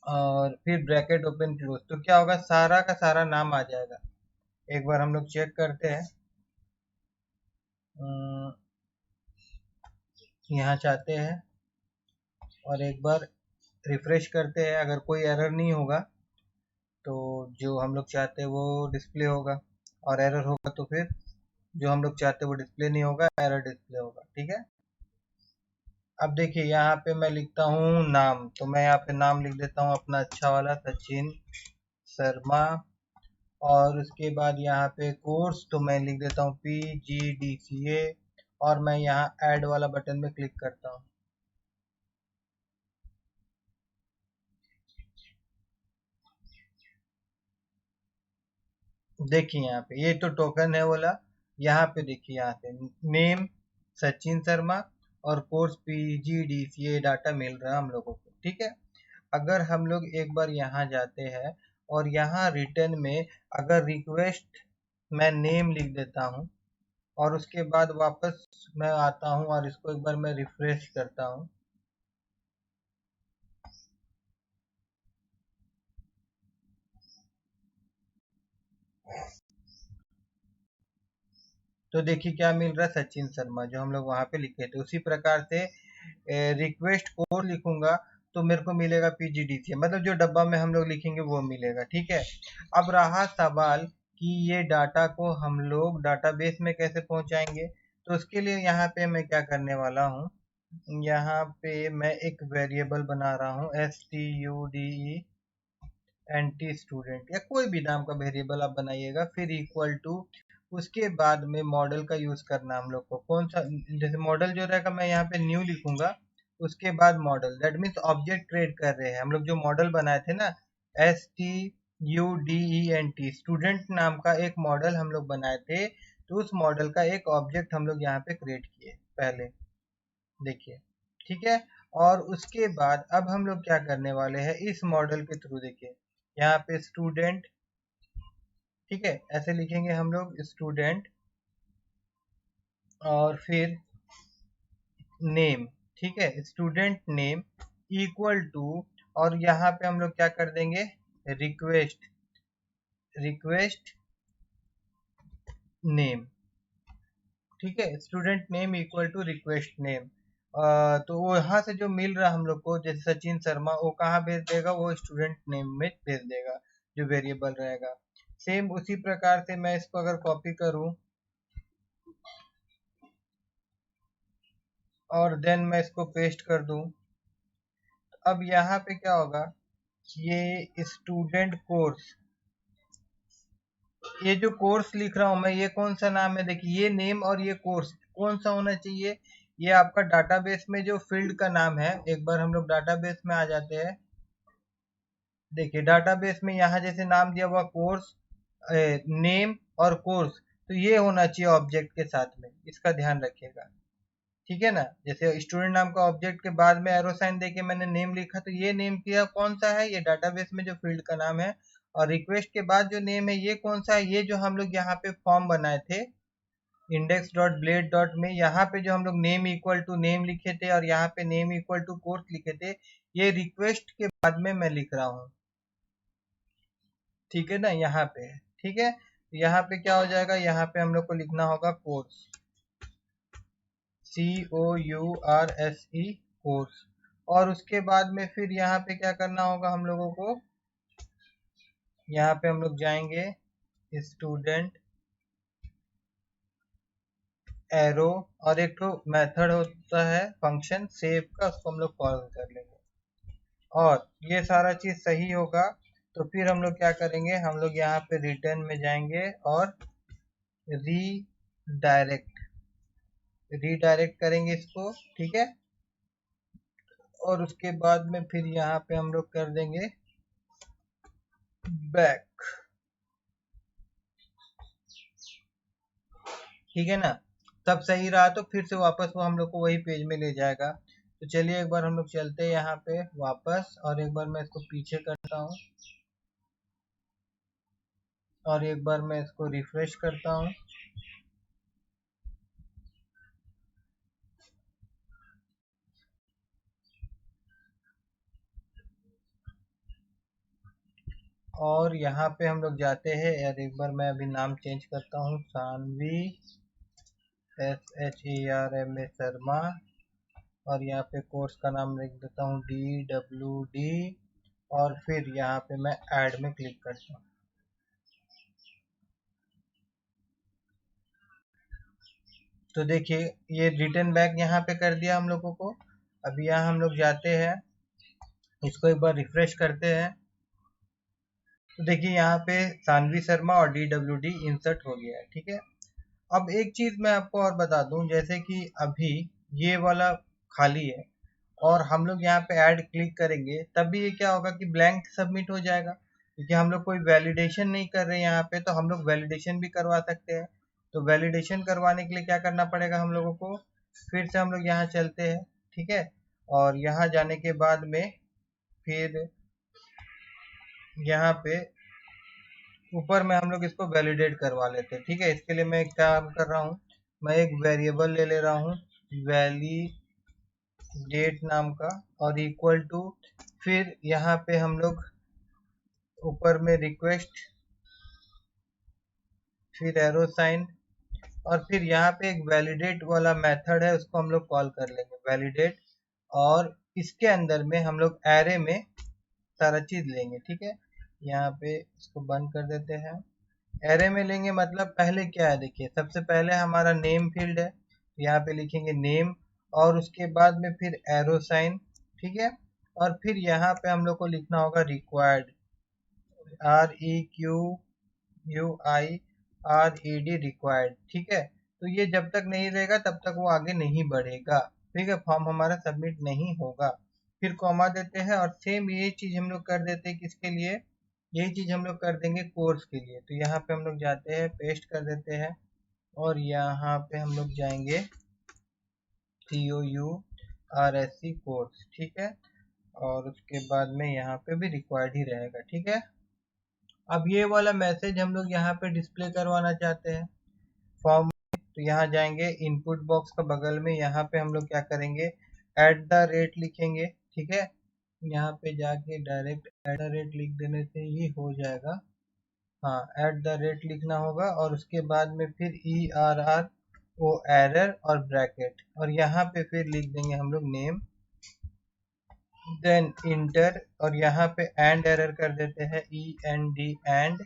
और फिर ब्रैकेट ओपन क्लोज, तो क्या होगा, सारा का सारा नाम आ जाएगा। एक बार हम लोग चेक करते हैं, यहाँ चाहते हैं, और एक बार रिफ्रेश करते हैं, अगर कोई एरर नहीं होगा तो जो हम लोग चाहते हैं वो डिस्प्ले होगा, और एरर होगा तो फिर जो हम लोग चाहते हैं वो डिस्प्ले नहीं होगा, एरर डिस्प्ले होगा। ठीक है, अब देखिए यहाँ पे मैं लिखता हूँ नाम, तो मैं यहाँ पे नाम लिख देता हूँ अपना अच्छा वाला, सचिन शर्मा। और उसके बाद यहाँ पे कोर्स, तो मैं लिख देता हूँ PGDCA, और मैं यहाँ ऐड वाला बटन में क्लिक करता हूँ। देखिए यहाँ पे ये तो टोकन है वाला, यहाँ पे देखिए यहाँ पे नेम सचिन शर्मा, और कोर्स PGDCA डाटा मिल रहा है हम लोगों को। ठीक है, अगर हम लोग एक बार यहाँ जाते हैं, और यहाँ रिटर्न में अगर रिक्वेस्ट मैं नेम लिख देता हूँ, और उसके बाद वापस मैं आता हूँ और इसको एक बार मैं रिफ्रेश करता हूँ, तो देखिए क्या मिल रहा है, सचिन शर्मा, जो हम लोग वहां पे लिखे थे। उसी प्रकार से रिक्वेस्ट कोड लिखूंगा, तो मेरे को मिलेगा PGDCA, मतलब जो डब्बा में हम लोग लिखेंगे वो मिलेगा। ठीक है, अब रहा सवाल कि ये डाटा को हम लोग डाटाबेस में कैसे पहुंचाएंगे। तो उसके लिए यहाँ पे मैं क्या करने वाला हूँ, यहाँ पे मैं एक वेरिएबल बना रहा हूँ STUDENT स्टूडेंट, या कोई भी नाम का वेरिएबल आप बनाइएगा, फिर इक्वल टू, उसके बाद में मॉडल का यूज करना हम लोग को। कौन सा, जैसे मॉडल जो रहेगा मैं यहाँ पे न्यू लिखूंगा, उसके बाद model, that means object create कर रहे हैं हम लोग। जो मॉडल बनाए थे ना STUDENT स्टूडेंट नाम का एक मॉडल हम लोग बनाए थे, तो उस मॉडल का एक ऑब्जेक्ट हम लोग यहाँ पे क्रिएट किए पहले, देखिए। ठीक है, और उसके बाद अब हम लोग क्या करने वाले हैं, इस मॉडल के थ्रू, देखिए यहाँ पे स्टूडेंट, ठीक है, ऐसे लिखेंगे हम लोग स्टूडेंट, और फिर नेम, ठीक है, स्टूडेंट नेम इक्वल टू, और यहाँ पे हम लोग क्या कर देंगे, रिक्वेस्ट नेम, ठीक है, student name equal to request name. तो वो यहाँ से जो मिल रहा है हम लोग को, जैसे सचिन शर्मा, वो कहाँ भेज देगा, वो स्टूडेंट नेम में भेज देगा, जो वेरिएबल रहेगा। सेम उसी प्रकार से मैं इसको अगर कॉपी करूँ और देन मैं इसको पेस्ट कर दूं, अब यहाँ पे क्या होगा, ये स्टूडेंट कोर्स, ये जो कोर्स लिख रहा हूं मैं, ये कौन सा नाम है, देखिए ये नेम और ये कोर्स कौन सा होना चाहिए, ये आपका डाटाबेस में जो फील्ड का नाम है। एक बार हम लोग डाटाबेस में आ जाते हैं, देखिए डाटाबेस में यहाँ जैसे नाम दिया हुआ कोर्स, नेम और कोर्स, तो ये होना चाहिए ऑब्जेक्ट के साथ में, इसका ध्यान रखिएगा। ठीक है ना, जैसे स्टूडेंट नाम का ऑब्जेक्ट के बाद में एरो साइन देके मैंने नेम लिखा, तो ये नेम किया कौन सा है, ये डाटाबेस में जो फील्ड का नाम है। और रिक्वेस्ट के बाद जो नेम है ये कौन सा है, ये जो हम लोग यहाँ पे फॉर्म बनाए थे index.blade में, यहाँ पे जो हम लोग नेम इक्वल टू नेम लिखे थे और यहाँ पे नेम इक्वल टू कोर्स लिखे थे, ये रिक्वेस्ट के बाद में मैं लिख रहा हूँ। ठीक है ना, यहाँ पे, ठीक है, यहाँ पे क्या हो जाएगा, यहाँ पे हम लोग को लिखना होगा कोर्स, COURSE कोर्स। और उसके बाद में फिर यहाँ पे क्या करना होगा हम लोगों को, यहाँ पे हम लोग जाएंगे स्टूडेंट एरो, और एक तो मेथड होता है फंक्शन सेव का, उसको हम लोग कॉल कर लेंगे, और ये सारा चीज सही होगा। तो फिर हम लोग क्या करेंगे, हम लोग यहाँ पे रिटर्न में जाएंगे और रीडायरेक्ट करेंगे इसको, ठीक है। और उसके बाद में फिर यहाँ पे हम लोग कर देंगे बैक, ठीक है ना। तब सही रहा तो फिर से वापस वो हम लोग को वही पेज में ले जाएगा। तो चलिए एक बार हम लोग चलते हैं यहाँ पे वापस, और एक बार मैं इसको पीछे करता हूँ, और एक बार मैं इसको रिफ्रेश करता हूँ। और यहाँ पे हम लोग जाते हैं, और एक बार मैं अभी नाम चेंज करता हूँ, सानवी SHERMA शर्मा, और यहाँ पे कोर्स का नाम लिख देता हूँ DWD, और फिर यहाँ पे मैं ऐड में क्लिक करता हूँ। तो देखिए ये रिटर्न बैक यहाँ पे कर दिया हम लोगों को। अभी यहाँ हम लोग जाते हैं, इसको एक बार रिफ्रेश करते हैं, तो देखिए यहाँ पे सानवी शर्मा और DWD इंसर्ट हो गया है, ठीक है। अब एक चीज मैं आपको और बता दूं, जैसे कि अभी ये वाला खाली है, और हम लोग यहाँ पे ऐड क्लिक करेंगे, तब भी ये क्या होगा कि ब्लैंक सबमिट हो जाएगा, क्योंकि हम लोग कोई वैलिडेशन नहीं कर रहे हैं यहाँ पे। तो हम लोग वैलिडेशन भी करवा सकते हैं, तो वैलिडेशन करवाने के लिए क्या करना पड़ेगा हम लोगों को, फिर से हम लोग यहाँ चलते हैं, ठीक है। और यहाँ जाने के बाद में फिर यहाँ पे ऊपर में हम लोग इसको वैलिडेट करवा लेते हैं, ठीक है। इसके लिए मैं क्या कर रहा हूँ, मैं एक वेरिएबल ले ले रहा हूँ वैलिडेट नाम का, और इक्वल टू, फिर यहाँ पे हम लोग ऊपर में रिक्वेस्ट, फिर एरो साइन, और फिर यहाँ पे एक वैलिडेट वाला मेथड है, उसको हम लोग कॉल कर लेंगे वैलिडेट। और इसके अंदर में हम लोग एरे में सारा चीज लेंगे। ठीक है, यहाँ पे इसको बंद कर देते हैं। एरे में लेंगे मतलब पहले क्या है, देखिए सबसे पहले हमारा नेम फील्ड है, यहाँ पे लिखेंगे नेम, और उसके बाद में फिर एरो साइन। ठीक है, और फिर यहाँ पे हम लोग को लिखना होगा रिक्वायर्ड, REQUIRED रिक्वायर्ड। ठीक है, तो ये जब तक नहीं रहेगा तब तक वो आगे नहीं बढ़ेगा। ठीक है, फॉर्म हमारा सबमिट नहीं होगा। फिर कॉमा देते हैं, और सेम ये चीज हम लोग कर देते हैं किसके लिए, यही चीज हम लोग कर देंगे कोर्स के लिए। तो यहाँ पे हम लोग जाते हैं, पेस्ट कर देते हैं, और यहाँ पे हम लोग जाएंगे COURSE कोर्स। ठीक है, और उसके बाद में यहाँ पे भी रिक्वायर्ड ही रहेगा। ठीक है, अब ये वाला मैसेज हम लोग यहाँ पे डिस्प्ले करवाना चाहते हैं फॉर्म में, तो यहाँ जाएंगे इनपुट बॉक्स का बगल में, यहाँ पे हम लोग क्या करेंगे, @ लिखेंगे। ठीक है, यहाँ पे जाके डायरेक्ट @ लिख देने से ही हो जाएगा। हाँ, @ लिखना होगा, और उसके बाद में फिर ERRO एरर और ब्रैकेट, और यहाँ पे फिर लिख देंगे हम लोग नेम, देन इंटर, और यहाँ पे एंड एरर कर देते हैं, END and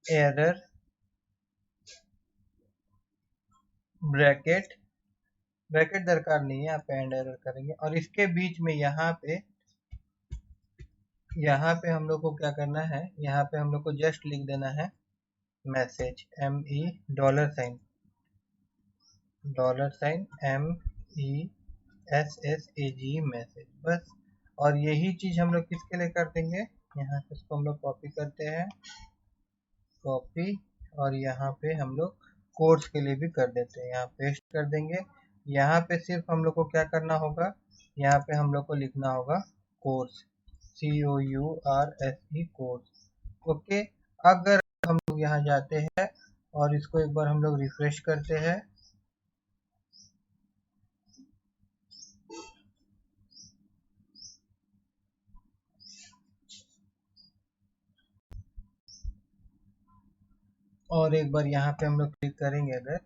error bracket, bracket दरकार नहीं है, यहाँ पे एंड एरर करेंगे, और इसके बीच में यहाँ पे हम लोग को क्या करना है, यहाँ पे हम लोग को जस्ट लिख देना है मैसेज, ME $, MESSAG मैसेज, बस। और यही चीज हम लोग किसके लिए कर देंगे, यहाँ से इसको हम लोग कॉपी करते हैं, कॉपी, और यहाँ पे हम लोग कोर्स के लिए भी कर देते हैं, यहाँ पेस्ट कर देंगे। यहाँ पे सिर्फ हम लोग को क्या करना होगा, यहाँ पे हम लोग को लिखना होगा कोर्स, COURSE कोर्स। ओके, अगर हम लोग यहाँ जाते हैं और इसको एक बार हम लोग रिफ्रेश करते हैं, और एक बार यहाँ पे हम लोग क्लिक करेंगे अगर,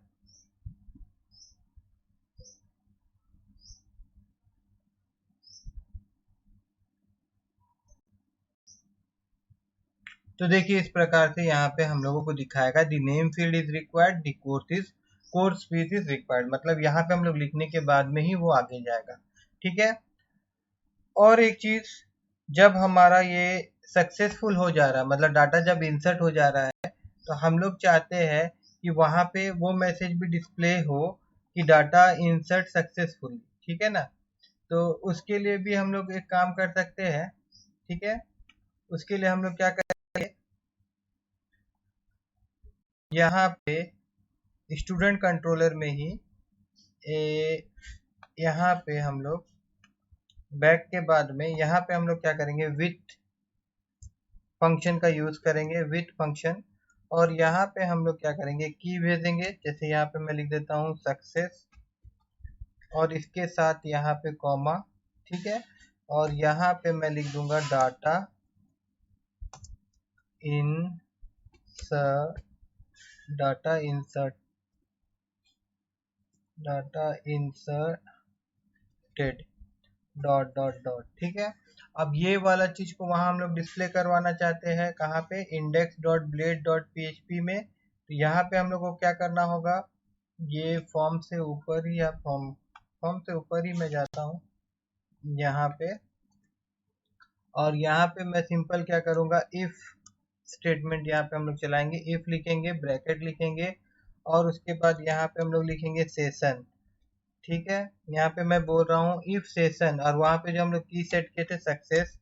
तो देखिए इस प्रकार से यहाँ पे हम लोगों को दिखाएगा the name field is required, the course fees is required, मतलब यहाँ पे हम लोग लिखने के बाद में ही वो आगे जाएगा। ठीक है, और एक चीज, जब हमारा ये सक्सेसफुल हो जा रहा है, मतलब डाटा जब इंसर्ट हो जा रहा है, तो हम लोग चाहते हैं कि वहां पे वो मैसेज भी डिस्प्ले हो कि डाटा इंसर्ट सक्सेसफुल। ठीक है ना, तो उसके लिए भी हम लोग एक काम कर सकते हैं। ठीक है, उसके लिए हम लोग क्या करेंगे, यहाँ पे स्टूडेंट कंट्रोलर में ही यहाँ पे हम लोग बैक के बाद में यहाँ पे हम लोग क्या करेंगे, विथ फंक्शन का यूज करेंगे, विथ फंक्शन, और यहाँ पे हम लोग क्या करेंगे, की भेजेंगे। जैसे यहाँ पे मैं लिख देता हूँ सक्सेस, और इसके साथ यहाँ पे कॉमा। ठीक है, और यहाँ पे मैं लिख दूंगा डाटा इंसर्टेड डॉट। ठीक है, अब ये वाला चीज को वहां हम लोग डिस्प्ले करवाना चाहते हैं, कहाँ पे, index.blade.php में। तो यहाँ पे हम लोग को क्या करना होगा, ये फॉर्म से ऊपर ही, या फॉर्म से ऊपर ही मैं जाता हूँ यहाँ पे, और यहाँ पे मैं सिंपल क्या करूँगा, इफ स्टेटमेंट यहाँ पे हम लोग चलाएंगे, इफ लिखेंगे, ब्रैकेट लिखेंगे, और उसके बाद यहाँ पे हम लोग लिखेंगे सेशन। ठीक है, यहाँ पे मैं बोल रहा हूँ इफ सेशन, और वहाँ पे जो हम लोग की सेट किए थे सक्सेस।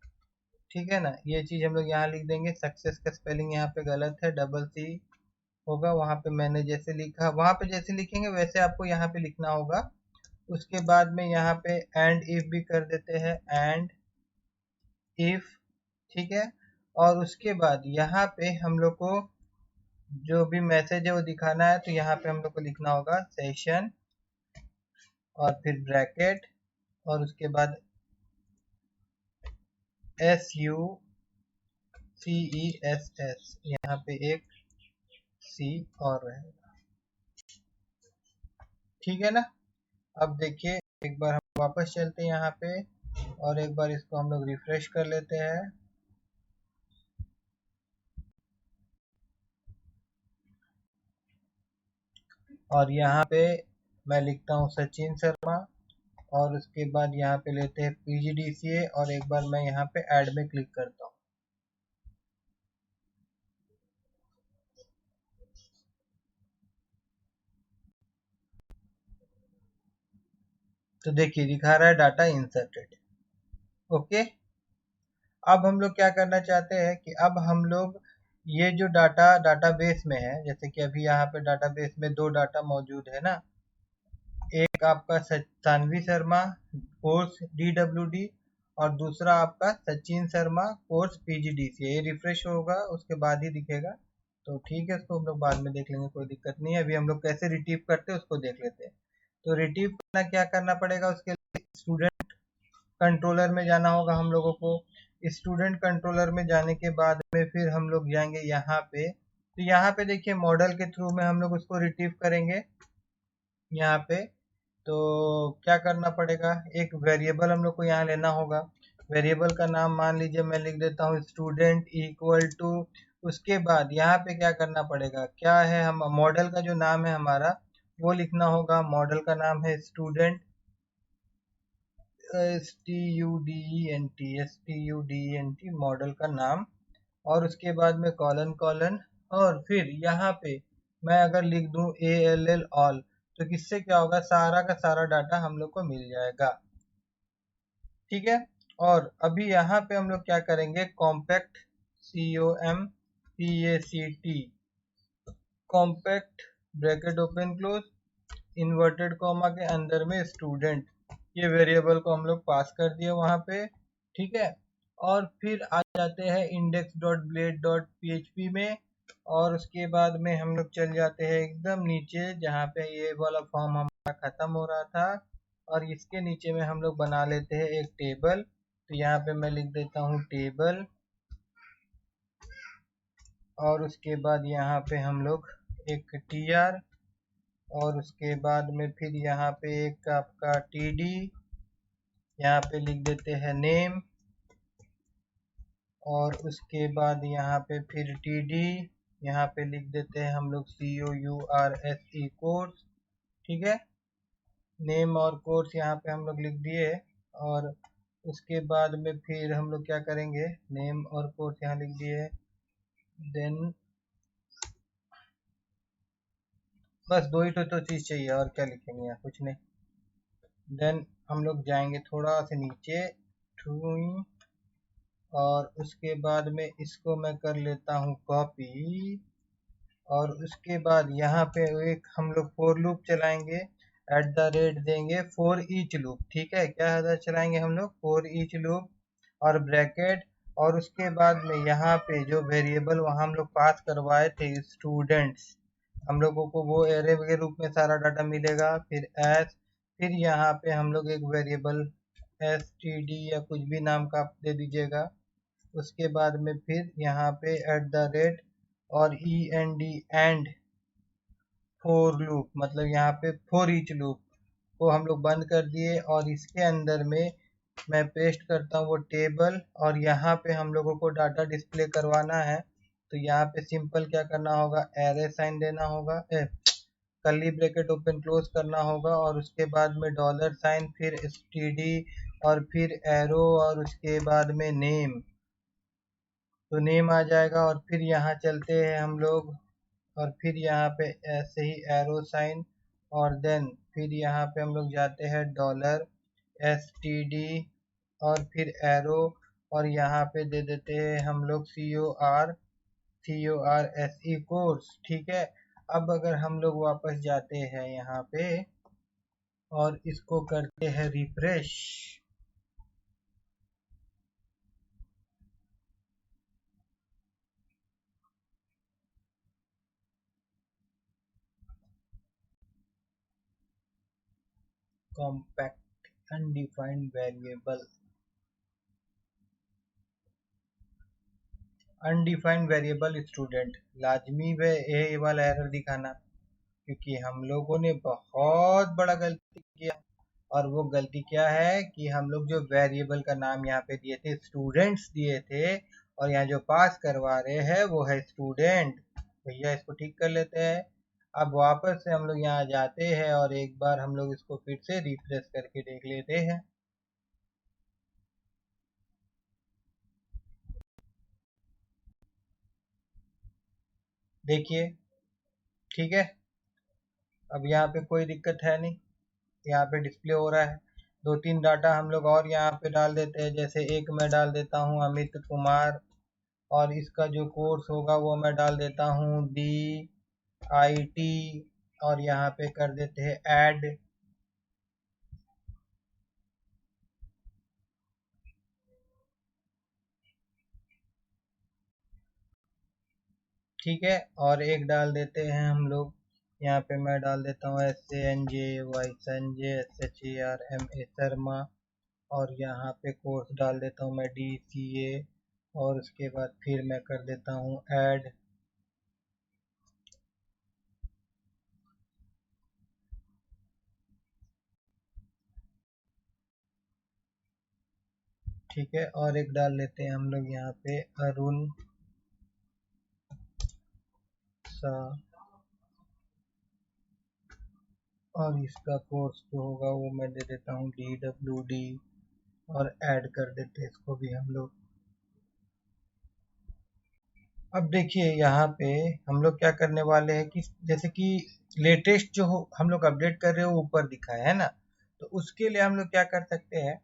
ठीक है ना, ये चीज हम लोग यहाँ लिख देंगे, सक्सेस का स्पेलिंग यहाँ पे गलत है, डबल सी होगा, वहाँ पे मैंने जैसे लिखा, वहाँ पे जैसे लिखेंगे वैसे आपको यहाँ पे लिखना होगा। उसके बाद में यहाँ पे एंड इफ भी कर देते हैं, एंड इफ। ठीक है, और उसके बाद यहाँ पे हम लोग को जो भी मैसेज है वो दिखाना है, तो यहाँ पे हम लोग को लिखना होगा सेशन, और फिर ब्रैकेट, और उसके बाद SUCCESS, यहाँ पे एक सी और रहेगा। ठीक है ना, अब देखिए एक बार हम वापस चलते हैं यहाँ पे और एक बार इसको हम लोग रिफ्रेश कर लेते हैं। और यहाँ पे मैं लिखता हूँ सचिन शर्मा और उसके बाद यहाँ पे लेते हैं PGDCA और एक बार मैं यहाँ पे ऐड में क्लिक करता हूँ। तो देखिए दिखा रहा है डाटा इंसर्टेड। ओके, अब हम लोग क्या करना चाहते हैं कि अब हम लोग ये जो डाटाबेस में है, जैसे कि अभी यहाँ पे डाटाबेस में दो डाटा मौजूद है ना, एक आपका सानवी शर्मा कोर्स DWD और दूसरा आपका सचिन शर्मा कोर्स PGDCA। ये रिफ्रेश होगा उसके बाद ही दिखेगा, तो ठीक है, इसको हम लोग बाद में देख लेंगे, कोई दिक्कत नहीं है। अभी हम लोग कैसे रिट्रीव करते हैं उसको देख लेते हैं। तो रिट्रीव करना क्या करना पड़ेगा, उसके लिए स्टूडेंट कंट्रोलर में जाना होगा हम लोगों को। स्टूडेंट कंट्रोलर में जाने के बाद में फिर हम लोग जाएंगे यहाँ पे। तो यहाँ पे देखिए मॉडल के थ्रू में हम लोग उसको रिट्रीव करेंगे यहाँ पे। तो क्या करना पड़ेगा, एक वेरिएबल हम लोग को यहाँ लेना होगा। वेरिएबल का नाम मान लीजिए मैं लिख देता हूँ स्टूडेंट इक्वल टू, उसके बाद यहाँ पे क्या करना पड़ेगा, क्या है, हम मॉडल का जो नाम है हमारा वो लिखना होगा। मॉडल का नाम है स्टूडेंट, STUDENT मॉडल का नाम, और उसके बाद में कॉलन कॉलन, और फिर यहाँ पे मैं अगर लिख दूं ALL ऑल, तो किससे क्या होगा, सारा का सारा डाटा हम लोग को मिल जाएगा। ठीक है, और अभी यहाँ पे हम लोग क्या करेंगे, compact COMPACT compact bracket open close inverted comma के अंदर में स्टूडेंट, ये वेरिएबल को हम लोग पास कर दिए वहाँ पे। ठीक है, और फिर आ जाते हैं index.blade.php में, और उसके बाद में हम लोग चल जाते हैं एकदम नीचे जहाँ पे ये वाला फॉर्म हमारा ख़त्म हो रहा था, और इसके नीचे में हम लोग बना लेते हैं एक टेबल। तो यहाँ पे मैं लिख देता हूँ टेबल, और उसके बाद यहाँ पे हम लोग एक TR, और उसके बाद में फिर यहाँ पे एक आपका TD, यहाँ पे लिख देते हैं नेम, और उसके बाद यहाँ पे फिर TD, यहाँ पे लिख देते हैं हम लोग COURSE कोर्स। ठीक है, नेम और कोर्स यहाँ पे हम लोग लिख दिए, और उसके बाद में फिर हम लोग क्या करेंगे, नेम और कोर्स यहाँ लिख दिए, देन बस दो ही तो चीज़ चाहिए, और क्या लिखेंगे यहाँ, कुछ नहीं। देन हम लोग जाएंगे थोड़ा सा नीचे, और उसके बाद में इसको मैं कर लेता हूँ कॉपी, और उसके बाद यहाँ पे एक हम लोग फॉर लूप चलाएंगे, देंगे फॉर ईच लूप। ठीक है, क्या चलाएंगे हम लोग, फॉर ईच लूप और ब्रैकेट, और उसके बाद में यहाँ पे जो वेरिएबल वहाँ हम लोग पास करवाए थे स्टूडेंट्स, हम लोगों को वो एरे के रूप में सारा डाटा मिलेगा। फिर एस, फिर यहाँ पे हम लोग एक वेरिएबल STD या कुछ भी नाम का आप दे दीजिएगा। उसके बाद में फिर यहाँ पे और एंड फोर लूप, मतलब यहाँ पे फॉर ईच लूप को हम लोग बंद कर दिए, और इसके अंदर में मैं पेस्ट करता हूँ वो टेबल, और यहाँ पे हम लोगों को डाटा डिस्प्ले करवाना है। तो यहाँ पे सिंपल क्या करना होगा, एरे साइन देना होगा, कर्ली ब्रैकेट ओपन क्लोज करना होगा, और उसके बाद में डॉलर साइन, फिर STD, और फिर एरो, और उसके बाद में नेम, तो नेम आ जाएगा। और फिर यहाँ चलते हैं हम लोग, और फिर यहाँ पे ऐसे ही एरो साइन, और देन फिर यहाँ पे हम लोग जाते हैं $STD, और फिर एरो, और यहाँ पे दे देते हैं हम लोग CORSE कोर्स। ठीक है, अब अगर हम लोग वापस जाते हैं यहाँ पे और इसको करते हैं refresh, compact undefined variable, undefined variable student, लाजमी है ये वाला एरर दिखाना, क्योंकि हम लोगों ने बहुत बड़ा गलती किया। और वो गलती क्या है कि हम लोग जो वेरिएबल का नाम यहाँ पे दिए थे स्टूडेंट्स दिए थे, और यहाँ जो पास करवा रहे हैं वो है स्टूडेंट। भैया इसको ठीक कर लेते हैं। अब वापस से हम लोग यहाँ जाते हैं और एक बार हम लोग इसको फिर से रिफ्रेश करके देख लेते हैं। देखिए ठीक है, अब यहाँ पे कोई दिक्कत है नहीं, यहाँ पे डिस्प्ले हो रहा है। दो तीन डाटा हम लोग और यहाँ पे डाल देते हैं, जैसे एक मैं डाल देता हूँ अमित कुमार, और इसका जो कोर्स होगा वो मैं डाल देता हूँ DIT, और यहाँ पे कर देते हैं ऐड। ठीक है, और एक डाल देते हैं हम लोग, यहाँ पे मैं डाल देता हूँ SANJY संजय, SHARMA शर्मा, और यहाँ पे कोर्स डाल देता हूँ मैं DCA, और उसके बाद फिर मैं कर देता हूँ ऐड। ठीक है, और एक डाल लेते हैं हम लोग यहाँ पे अरुण सा, और इसका कोर्स जो होगा वो मैं दे देता हूँ DWD, और ऐड कर देते हैं इसको भी हम लोग। अब देखिए यहाँ पे हम लोग क्या करने वाले हैं कि जैसे कि लेटेस्ट जो हो हम लोग अपडेट कर रहे हो वो ऊपर दिखा है ना, तो उसके लिए हम लोग क्या कर सकते हैं,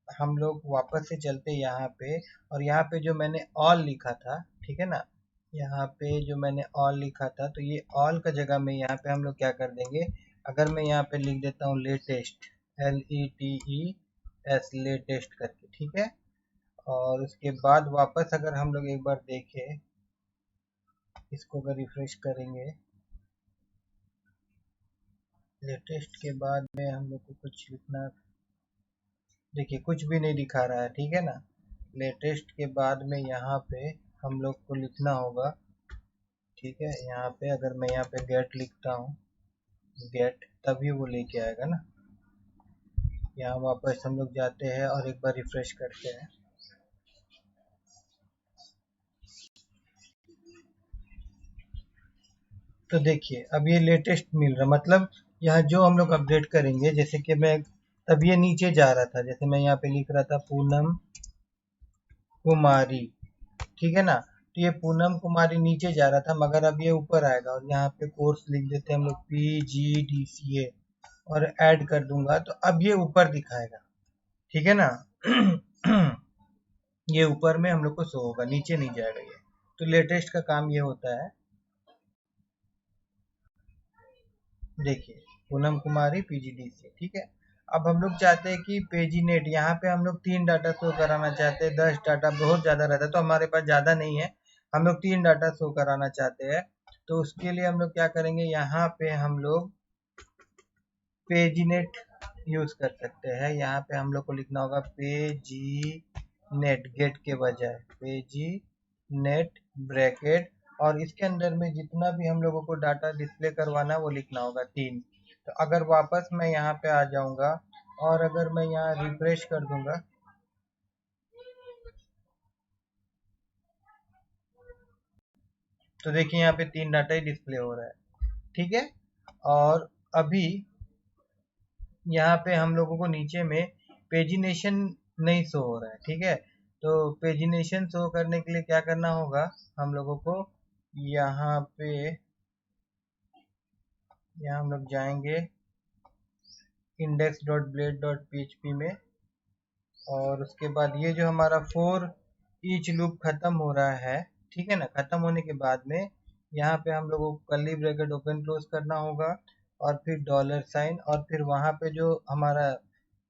हम लोग वापस से चलते हैं यहाँ पे, और यहाँ पे जो मैंने ऑल लिखा था, ठीक है ना, यहाँ पे जो मैंने ऑल लिखा था, तो ये ऑल का जगह में यहाँ पे हम लोग क्या कर देंगे, अगर मैं यहाँ पे लिख देता हूँ लेटेस्ट, LETES लेटेस्ट करके, ठीक है। और उसके बाद वापस अगर हम लोग एक बार देखें, इसको अगर रिफ्रेश करेंगे, लेटेस्ट के बाद में हम लोग को कुछ लिखना, देखिए कुछ भी नहीं दिखा रहा है, ठीक है ना। लेटेस्ट के बाद में यहाँ पे हम लोग को लिखना होगा, ठीक है, यहाँ पे अगर मैं यहाँ पे गेट लिखता हूँ, गेट, तभी वो लेके आएगा ना। यहाँ वापस हम लोग जाते हैं और एक बार रिफ्रेश करते हैं, तो देखिए अब ये लेटेस्ट मिल रहा, मतलब यहाँ जो हम लोग अपडेट करेंगे, जैसे कि मैं, तब ये नीचे जा रहा था, जैसे मैं यहाँ पे लिख रहा था पूनम कुमारी, ठीक है ना, तो ये पूनम कुमारी नीचे जा रहा था, मगर अब ये ऊपर आएगा, और यहाँ पे कोर्स लिख देते हैं हम लोग PGDCA, और ऐड कर दूंगा, तो अब ये ऊपर दिखाएगा, ठीक है ना। ये ऊपर में हम लोग को शो होगा, नीचे नहीं जाएगा ये। तो लेटेस्ट का काम ये होता है, देखिए पूनम कुमारी PGDCA, ठीक है। अब हम लोग चाहते हैं कि पेजीनेट, यहाँ पे हम लोग 3 डाटा शो कराना चाहते हैं, 10 डाटा बहुत ज़्यादा रहता है, तो हमारे पास ज़्यादा नहीं है, हम लोग 3 डाटा शो कराना चाहते हैं। तो उसके लिए हम लोग क्या करेंगे, यहाँ पे हम लोग पेजीनेट यूज़ कर सकते हैं। यहाँ पे हम लोग को लिखना होगा पेजीनेट, गेट के बजाय पेजीनेट ब्रैकेट, और इसके अंदर में जितना भी हम लोगों को डाटा डिस्प्ले करवाना है वो लिखना होगा 3। तो अगर वापस मैं यहाँ पे आ जाऊँगा, और अगर मैं यहाँ रिफ्रेश कर दूंगा, तो देखिए यहाँ पे 3 डाटा ही डिस्प्ले हो रहा है, ठीक है। और अभी यहाँ पे हम लोगों को नीचे में पेजिनेशन नहीं शो हो रहा है, ठीक है। तो पेजिनेशन शो करने के लिए क्या करना होगा हम लोगों को, यहाँ पे, यहाँ हम लोग जाएंगे index.blade.php में, और उसके बाद ये जो हमारा फोर ईच लूप खत्म हो रहा है, ठीक है ना, खत्म होने के बाद में यहाँ पे हम लोगों को कर्ली ब्रैकेट ओपन क्लोज करना होगा, और फिर डॉलर साइन, और फिर वहाँ पे जो हमारा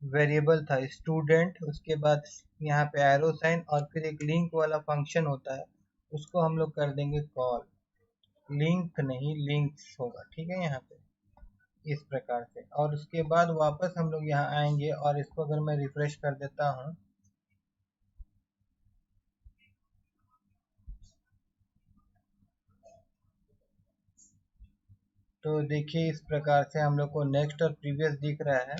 वेरिएबल था स्टूडेंट, उसके बाद यहाँ पे एरो साइन, और फिर एक लिंक वाला फंक्शन होता है, उसको हम लोग कर देंगे कॉल, लिंक नहीं लिंक्स होगा, ठीक है, यहाँ पे इस प्रकार से। और उसके बाद वापस हम लोग यहाँ आएंगे, और इसको अगर मैं रिफ्रेश कर देता हूँ, तो देखिए इस प्रकार से हम लोग को नेक्स्ट और प्रीवियस दिख रहा है।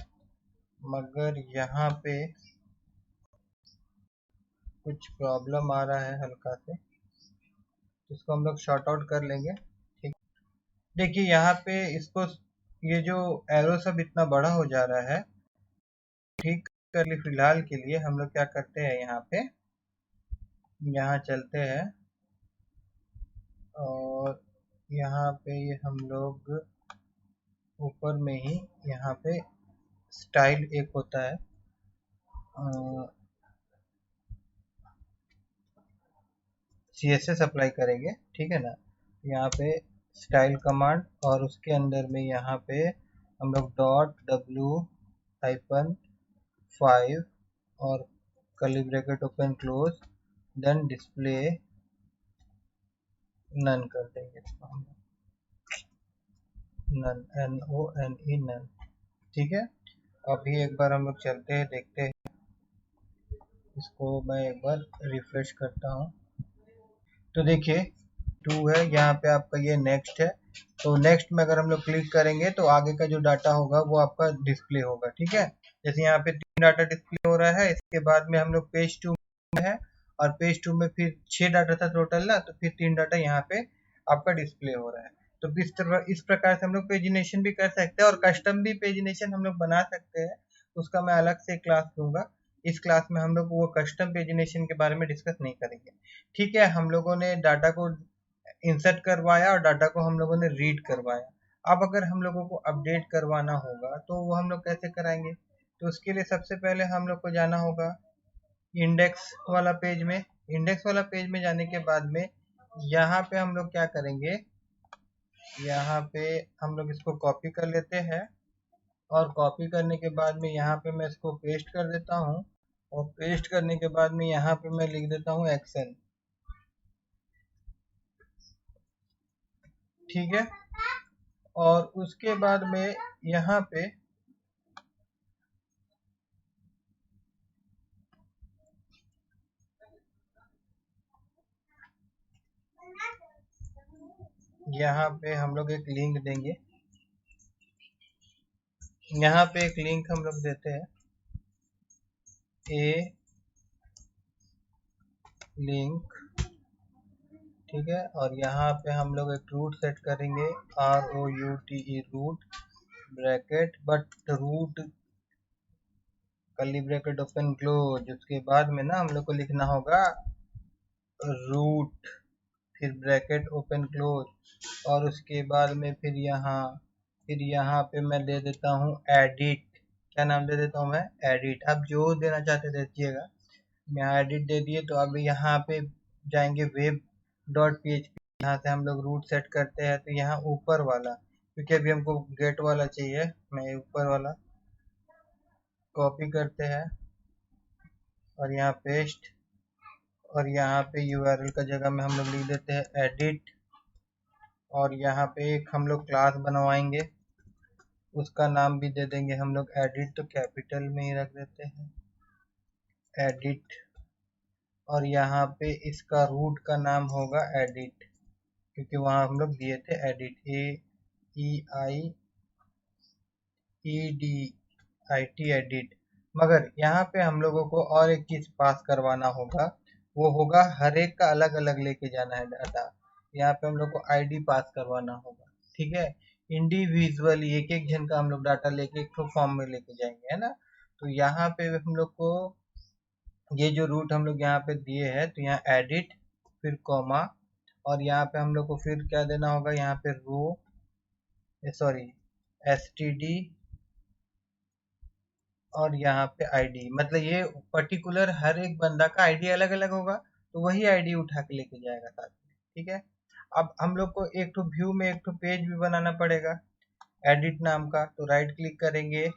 मगर यहाँ पे कुछ प्रॉब्लम आ रहा है हल्का से, इसको हम लोग शॉर्ट आउट कर लेंगे। ठीक, देखिए यहाँ पे इसको, ये जो एरो सब इतना बड़ा हो जा रहा है, ठीक कर लिए। फिलहाल के लिए हम लोग क्या करते हैं, यहाँ पे यहाँ चलते हैं और यहाँ पे ये हम लोग ऊपर में ही यहाँ पे स्टाइल एक होता है, CSS अप्लाई करेंगे, ठीक है ना। यहाँ पे स्टाइल कमांड और उसके अंदर में यहाँ पे हम लोग .w-5 और curly bracket open close, then display none कर देंगे इसको हम लोग, नन, NONE नन। ठीक है, अभी एक बार हम लोग चलते हैं, देखते हैं। इसको मैं एक बार रिफ्रेश करता हूँ, तो देखिए 2 है यहाँ पे आपका, ये नेक्स्ट है। तो नेक्स्ट में अगर हम लोग क्लिक करेंगे तो आगे का जो डाटा होगा वो आपका डिस्प्ले होगा। ठीक है, जैसे यहाँ पे 3 डाटा डिस्प्ले हो रहा है, इसके बाद में हम लोग पेज 2 में है और पेज 2 में फिर 6 डाटा था टोटल ना, तो फिर 3 डाटा यहाँ पे आपका डिस्प्ले हो रहा है। तो इस प्रकार से हम लोग पेजिनेशन भी कर सकते हैं और कस्टम भी पेजिनेशन हम लोग बना सकते हैं। उसका मैं अलग से क्लास दूंगा। इस क्लास में हम लोग वो कस्टम पेजिनेशन के बारे में डिस्कस नहीं करेंगे। ठीक है, हम लोगों ने डाटा को इंसर्ट करवाया और डाटा को हम लोगों ने रीड करवाया। अब अगर हम लोगों को अपडेट करवाना होगा तो वो हम लोग कैसे कराएंगे, तो उसके लिए सबसे पहले हम लोग को जाना होगा इंडेक्स वाला पेज में। इंडेक्स वाला पेज में जाने के बाद में यहाँ पे हम लोग क्या करेंगे, यहाँ पे हम लोग इसको कॉपी कर लेते हैं और कॉपी करने के बाद में यहाँ पे मैं इसको पेस्ट कर देता हूँ और पेस्ट करने के बाद में यहाँ पे मैं लिख देता हूँ एक्शन। ठीक है, और उसके बाद में यहाँ पे हम लोग एक लिंक देंगे। यहाँ पे एक लिंक हम लोग देते हैं, ए लिंक। ठीक है, और यहाँ पे हम लोग एक रूट सेट करेंगे, ROUTE route, bracket, but route curly bracket open close. उसके बाद में ना हम लोग को लिखना होगा रूट, फिर ब्रैकेट ओपन क्लोज, और उसके बाद में फिर यहाँ पे मैं दे देता हूँ एडिट। क्या नाम दे देता हूँ मैं, एडिट। आप जो देना चाहते दीजिएगा, यहाँ एडिट दे दिए। तो अभी यहाँ पे जाएंगे वेब डॉट PHP, यहाँ से हम लोग रूट सेट करते हैं। तो यहाँ ऊपर वाला, क्योंकि अभी हमको गेट वाला चाहिए, मैं ऊपर वाला कॉपी करते हैं और यहाँ पेस्ट, और यहाँ पे URL का जगह में हम लोग लिख देते हैं एडिट, और यहाँ पे एक हम लोग क्लास बनवाएंगे, उसका नाम भी दे देंगे हम लोग एडिट, तो कैपिटल में ही रख देते हैं एडिट। और यहाँ पे इसका रूट का नाम होगा एडिट, क्योंकि वहाँ हम लोग दिए थे एडिट, AEIEDIT एडिट। मगर यहाँ पे हम लोगों को और एक चीज पास करवाना होगा, वो होगा हर एक का अलग अलग लेके जाना है डाटा। यहाँ पे हम लोग को ID पास करवाना होगा। ठीक है, इंडिविजुअली एक एक जन का हम लोग डाटा लेके एक तो फॉर्म में लेके जाएंगे, है ना। तो यहाँ पे हम लोग को ये जो रूट हम लोग यहाँ पे दिए हैं, तो यहाँ एडिट, फिर कॉमा, और यहाँ पे हम लोग को फिर क्या देना होगा, यहाँ पे रो, सॉरी STD, और यहाँ पे ID। मतलब ये पर्टिकुलर हर एक बंदा का ID अलग अलग होगा, तो वही ID उठा के लेके जाएगा साथ में। ठीक है, अब हम लोग को एक तो व्यू में एक तो पेज भी बनाना पड़ेगा एडिट नाम का। तो राइट क्लिक करेंगे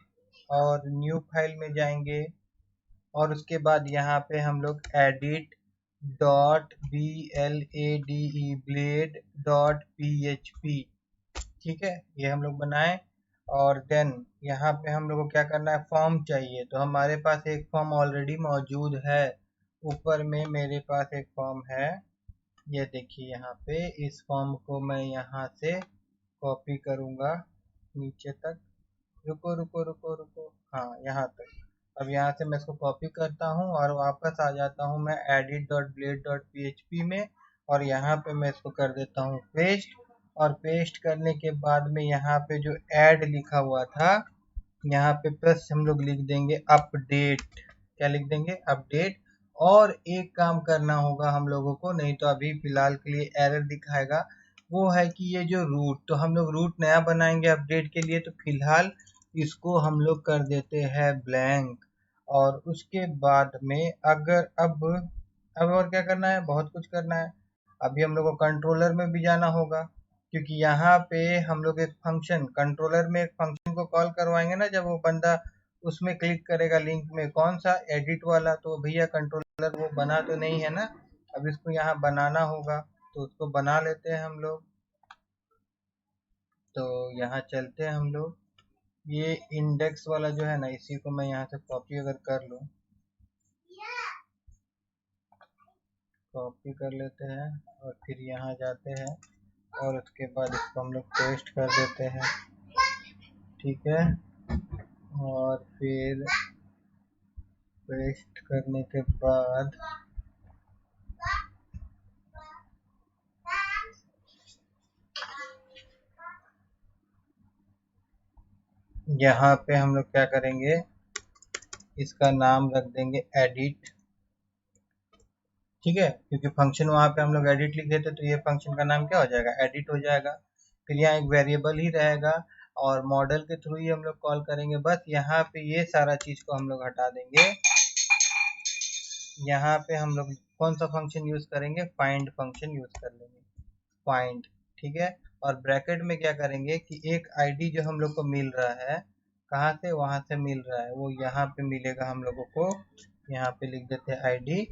और न्यू फाइल में जाएंगे, और उसके बाद यहाँ पे हम लोग edit dot BLADE blade dot PHP, ठीक है, ये हम लोग बनाए। और देन यहाँ पे हम लोग को क्या करना है, फॉर्म चाहिए। तो हमारे पास एक फॉर्म ऑलरेडी मौजूद है, ऊपर में मेरे पास एक फॉर्म है, ये देखिए यहाँ पे। इस फॉर्म को मैं यहाँ से कॉपी करूँगा नीचे तक, रुको रुको रुको रुको, हाँ यहाँ तक। अब यहाँ से मैं इसको कॉपी करता हूँ और वापस आ जाता हूँ मैं edit.blade.php में, और यहाँ पे मैं इसको कर देता हूँ पेस्ट। और पेस्ट करने के बाद में यहाँ पे जो ऐड लिखा हुआ था, यहाँ पे प्लस हम लोग लिख देंगे अपडेट। क्या लिख देंगे? अपडेट। और एक काम करना होगा हम लोगों को, नहीं तो अभी फिलहाल के लिए एरर दिखाएगा। वो है कि ये जो रूट, तो हम लोग रूट नया बनाएंगे अपडेट के लिए, तो फिलहाल इसको हम लोग कर देते हैं ब्लैंक। और उसके बाद में अगर अब और क्या करना है? बहुत कुछ करना है। अभी हम लोग को कंट्रोलर में भी जाना होगा, क्योंकि यहाँ पे हम लोग एक फंक्शन, कंट्रोलर में एक फंक्शन को कॉल करवाएंगे ना, जब वो बंदा उसमें क्लिक करेगा लिंक में, कौन सा? एडिट वाला। तो भैया कंट्रोलर वो बना तो नहीं है ना, अब इसको यहाँ बनाना होगा, तो उसको बना लेते हैं हम लोग। तो यहाँ चलते हैं हम लोग, ये इंडेक्स वाला जो है ना, इसी को मैं यहाँ से कॉपी अगर कर लूँ, कॉपी कर लेते हैं और फिर यहाँ जाते हैं और उसके बाद इसको हम लोग पेस्ट कर देते हैं। ठीक है, और फिर पेस्ट करने के बाद यहाँ पे हम लोग क्या करेंगे, इसका नाम रख देंगे एडिट। ठीक है, क्योंकि फंक्शन वहाँ पे हम लोग एडिट लिखे थे, तो ये फंक्शन का नाम क्या हो जाएगा? एडिट हो जाएगा। फिर यहाँ एक वेरिएबल ही रहेगा और मॉडल के थ्रू ही हम लोग कॉल करेंगे। बस यहाँ पे ये सारा चीज को हम लोग हटा देंगे। यहाँ पे हम लोग कौन सा फंक्शन यूज करेंगे? फाइंड फंक्शन यूज कर लेंगे, फाइंड। ठीक है, और ब्रैकेट में क्या करेंगे कि एक आईडी जो हम लोग को मिल रहा है, कहाँ से? वहां से मिल रहा है, वो यहाँ पे मिलेगा हम लोगों को। यहाँ पे लिख देते हैं आईडी,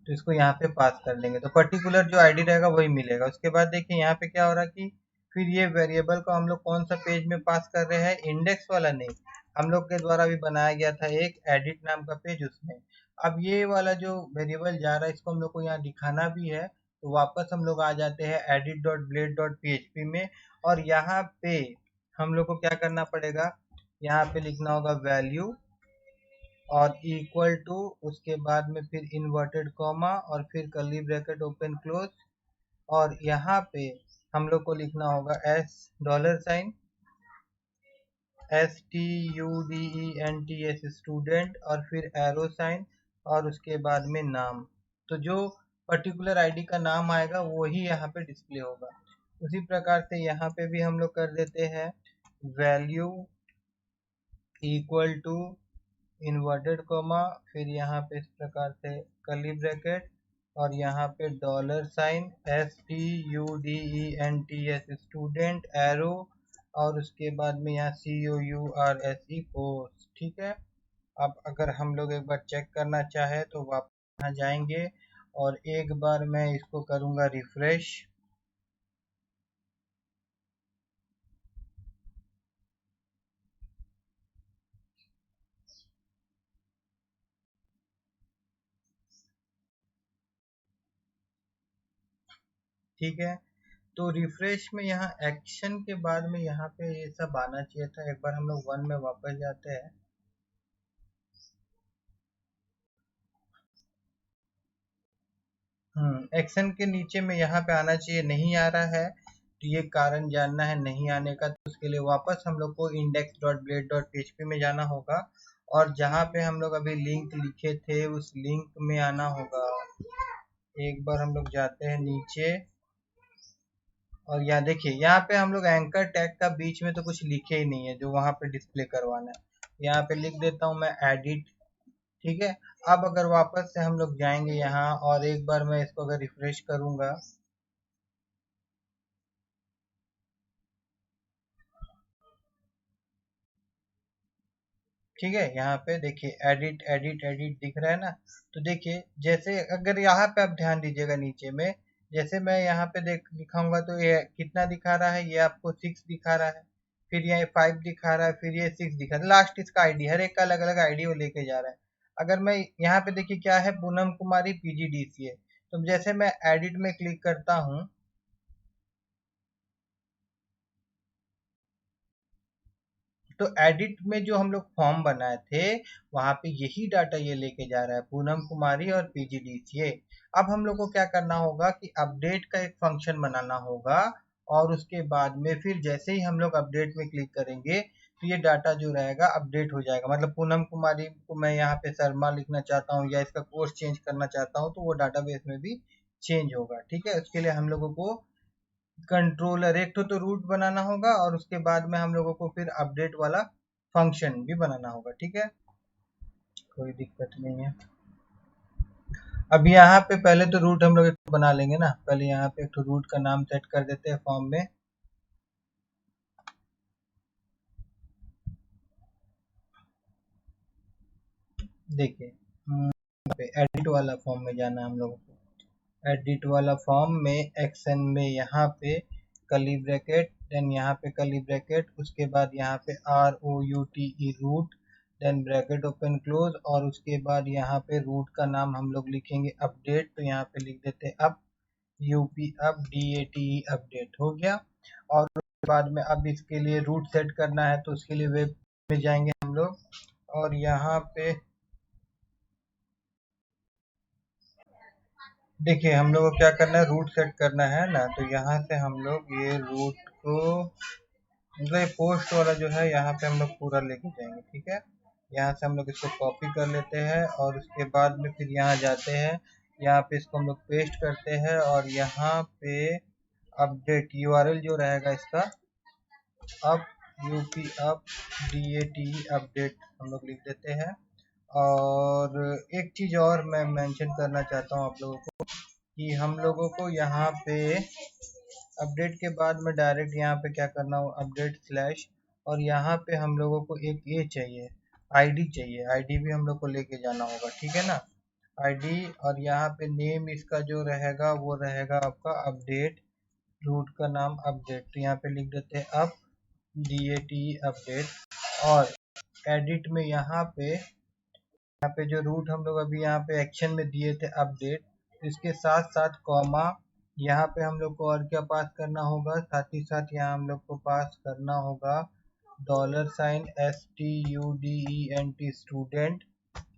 तो इसको यहाँ पे पास कर देंगे, तो पर्टिकुलर जो आईडी रहेगा वही मिलेगा। उसके बाद देखिए यहाँ पे क्या हो रहा है कि फिर ये वेरिएबल को हम लोग कौन सा पेज में पास कर रहे हैं? इंडेक्स वाला नहीं, हम लोग के द्वारा भी बनाया गया था एक एडिट नाम का पेज, उसमें। अब ये वाला जो वेरिएबल जा रहा है, इसको हम लोग को यहाँ दिखाना भी है, तो वापस हम लोग आ जाते हैं edit.blade.php में, और यहाँ पे हम लोग को क्या करना पड़ेगा? यहाँ पे लिखना होगा वैल्यू और इक्वल टू, उसके बाद में फिर इन्वर्टेड कॉमा और फिर कर्ली ब्रैकेट ओपन क्लोज, और यहाँ पे हम लोग को लिखना होगा S dollar sign STUDENT student, और फिर एरो साइन, और उसके बाद में नाम। तो जो पर्टिकुलर आईडी का नाम आएगा वही यहाँ पे डिस्प्ले होगा। उसी प्रकार से यहाँ पे भी हम लोग कर देते हैं value equal to inverted comma, फिर यहाँ पे इस प्रकार से कर्ली ब्रैकेट, और यहाँ पे dollar sign STUDENT student, arrow, और उसके बाद में यहाँ COURSE कोर्स। ठीक है, अब अगर हम लोग एक बार चेक करना चाहे तो वापस यहाँ जाएंगे और एक बार मैं इसको करूँगा रिफ्रेश। ठीक है, तो रिफ्रेश में यहाँ एक्शन के बाद में यहाँ पे ये सब आना चाहिए था। एक बार हम लोग वन में वापस जाते हैं। एक्शन के नीचे में यहाँ पे आना चाहिए, नहीं आ रहा है, तो ये कारण जानना है नहीं आने का। तो उसके लिए वापस हम लोग को index.blade.php में जाना होगा, और जहाँ पे हम लोग अभी लिंक लिखे थे उस लिंक में आना होगा। एक बार हम लोग जाते हैं नीचे, और यहाँ देखिए, यहाँ पे हम लोग एंकर टैग का बीच में तो कुछ लिखे ही नहीं है जो वहां पे डिस्प्ले करवाना है। यहाँ पे लिख देता हूँ मैं एडिट। ठीक है, अब अगर वापस से हम लोग जाएंगे यहाँ और एक बार मैं इसको अगर रिफ्रेश करूंगा, ठीक है, यहाँ पे देखिए एडिट एडिट एडिट दिख रहा है ना। तो देखिए, जैसे अगर यहाँ पे आप ध्यान दीजिएगा नीचे में, जैसे मैं यहाँ पे देख दिखाऊंगा तो ये कितना दिखा रहा है? ये आपको 6 दिखा रहा है, फिर ये 5 दिखा रहा है, फिर ये 6 दिखा रहा है। लास्ट इसका आईडी, हर एक का अलग अलग आईडी वो लेके जा रहा है। अगर मैं यहाँ पे देखिए क्या है, पूनम कुमारी PGDCA। तो जैसे मैं एडिट में क्लिक करता हूँ, तो एडिट में जो हम लोग फॉर्म बनाए थे वहां पे यही डाटा ये लेके जा रहा है, पूनम कुमारी और पीजीडीसीए। अब हम लोग को क्या करना होगा कि अपडेट का एक फंक्शन बनाना होगा, और उसके बाद में फिर जैसे ही हम लोग अपडेट में क्लिक करेंगे तो ये डाटा जो रहेगा अपडेट हो जाएगा। मतलब पूनम कुमारी को मैं यहाँ पे शर्मा लिखना चाहता हूँ या इसका कोर्स चेंज करना चाहता हूँ तो वो डाटाबेस में भी चेंज होगा। ठीक है, उसके लिए हम लोगों को कंट्रोलर एक तो रूट बनाना होगा, और उसके बाद में हम लोगों को फिर अपडेट वाला फंक्शन भी बनाना होगा। ठीक है, कोई दिक्कत नहीं है। अब यहाँ पे पहले तो रूट हम लोग एक बना लेंगे ना, पहले यहाँ पे एक तो रूट का नाम सेट कर देते हैं फॉर्म में। देखिए पे एडिट वाला फॉर्म में जाना है हम लोगों को। एडिट वाला फॉर्म में एक्शन में यहाँ पे कर्ली ब्रैकेट, देन यहाँ पे कर्ली ब्रैकेट, उसके बाद यहाँ पे ROUTE route, then bracket open close, और उसके बाद यहाँ पे रूट का नाम हम लोग लिखेंगे अपडेट, तो यहाँ पे लिख देते हैं up UP up DATE update हो गया। और उसके बाद में अब इसके लिए रूट सेट करना है तो उसके लिए वेब में जाएंगे हम लोग, और यहाँ पे देखिए हम लोग को क्या करना है, रूट सेट करना है ना, तो यहाँ से हम लोग ये रूट को मतलब पोस्ट वाला जो है यहाँ पे हम लोग पूरा लेके जाएंगे। ठीक है, यहाँ से हम लोग इसको कॉपी कर लेते हैं, और उसके बाद में फिर यहाँ जाते हैं, यहाँ पे इसको हम लोग पेस्ट करते हैं, और यहाँ पे अपडेट URL जो रहेगा इसका up UP up DATE update हम लोग लिख देते हैं। और एक चीज़ और मैं मेंशन करना चाहता हूँ आप लोगों को कि हम लोगों को यहाँ पे अपडेट के बाद में डायरेक्ट यहाँ पे क्या करना हो, अपडेट स्लैश, और यहाँ पे हम लोगों को एक ये चाहिए, आईडी चाहिए, आईडी भी हम लोग को लेके जाना होगा। ठीक है ना, आईडी, और यहाँ पे नेम इसका जो रहेगा वो रहेगा आपका अपडेट, रूट का नाम अपडेट, तो यहाँ पे लिख देते हैं अप DATE अपडेट। और एडिट में यहाँ पे जो रूट हम लोग अभी यहाँ पे एक्शन में दिए थे अपडेट, इसके साथ साथ कॉमा, यहाँ पे हम लोग को और क्या पास करना होगा, साथ ही साथ यहाँ हम लोग को पास करना होगा $STUDENT स्टूडेंट,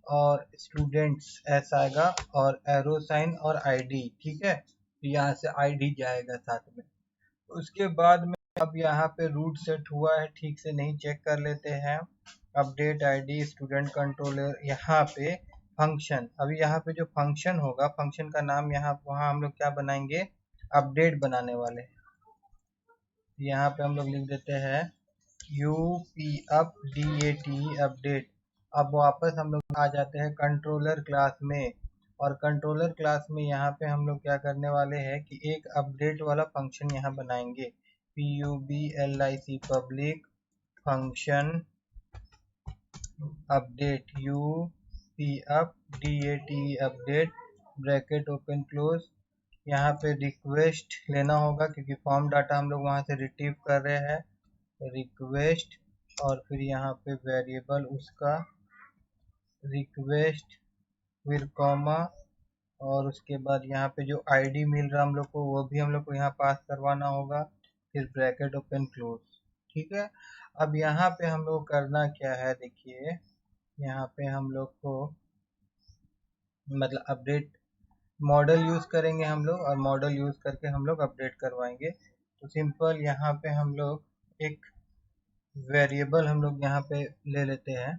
और स्टूडेंट्स ऐसा आएगा, और एरो साइन और आईडी। ठीक है, तो यहाँ से आईडी जाएगा साथ में। उसके बाद में अब यहाँ पे रूट सेट हुआ है ठीक से नहीं, चेक कर लेते हैं। अपडेट आईडी स्टूडेंट कंट्रोलर, यहाँ पे फंक्शन, अभी यहाँ पे जो फंक्शन होगा फंक्शन का नाम यहाँ वहाँ हम लोग क्या बनाएंगे, अपडेट बनाने वाले हैं। यहाँ पे हम लोग लिख देते हैं UP अप DATE अपडेट। अब वापस हम लोग आ जाते हैं कंट्रोलर क्लास में, और कंट्रोलर क्लास में यहाँ पे हम लोग क्या करने वाले हैं कि एक अपडेट वाला फंक्शन यहाँ बनाएंगे, PUBLIC public function update UP up DATE update, bracket open close. यहाँ पे रिक्वेस्ट लेना होगा क्योंकि फॉर्म डाटा हम लोग वहाँ से रिट्रीव कर रहे हैं, रिक्वेस्ट, और फिर यहाँ पे वेरिएबल उसका रिक्वेस्ट, फिर कॉमा, और उसके बाद यहाँ पे जो आईडी मिल रहा हम लोग को वो भी हम लोग को यहाँ पास करवाना होगा, फिर ब्रैकेट ओपन क्लोज। ठीक है, अब यहाँ पे हम लोग करना क्या है, देखिए यहाँ पे हम लोग को मतलब अपडेट मॉडल यूज करेंगे हम लोग, और मॉडल यूज करके हम लोग अपडेट करवाएंगे। तो सिंपल यहाँ पे हम लोग एक वेरिएबल हम लोग यहाँ पे ले लेते हैं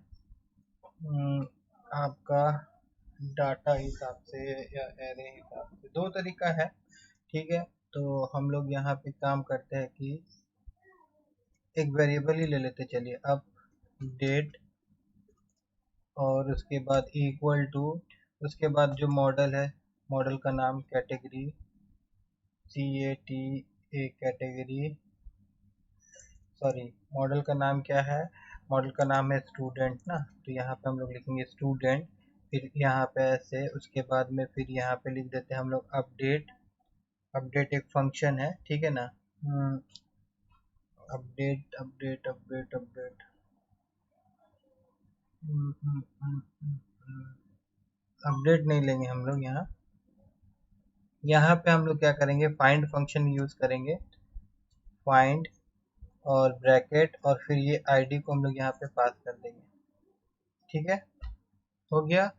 आपका डाटा हिसाब से या एरे हिसाब से, दो तरीका है। ठीक है, तो हम लोग यहाँ पे काम करते हैं कि एक वेरिएबल ही ले लेते, चलिए अपडेट, और उसके बाद इक्वल टू, उसके बाद जो मॉडल है मॉडल का नाम category CATA category, sorry model का नाम क्या है, मॉडल का नाम है स्टूडेंट ना, तो यहाँ पे हम लोग लिखेंगे स्टूडेंट, फिर यहाँ पे ऐसे, उसके बाद में फिर यहाँ पे लिख देते हैं हम लोग अपडेट। अपडेट एक फंक्शन है, ठीक है ना, update update update update update नहीं लेंगे हम लोग, यहाँ पे हम लोग क्या करेंगे, फाइंड फंक्शन यूज करेंगे, फाइंड और ब्रैकेट और फिर ये आईडी को हम लोग यहाँ पे पास कर देंगे। ठीक है, हो गया।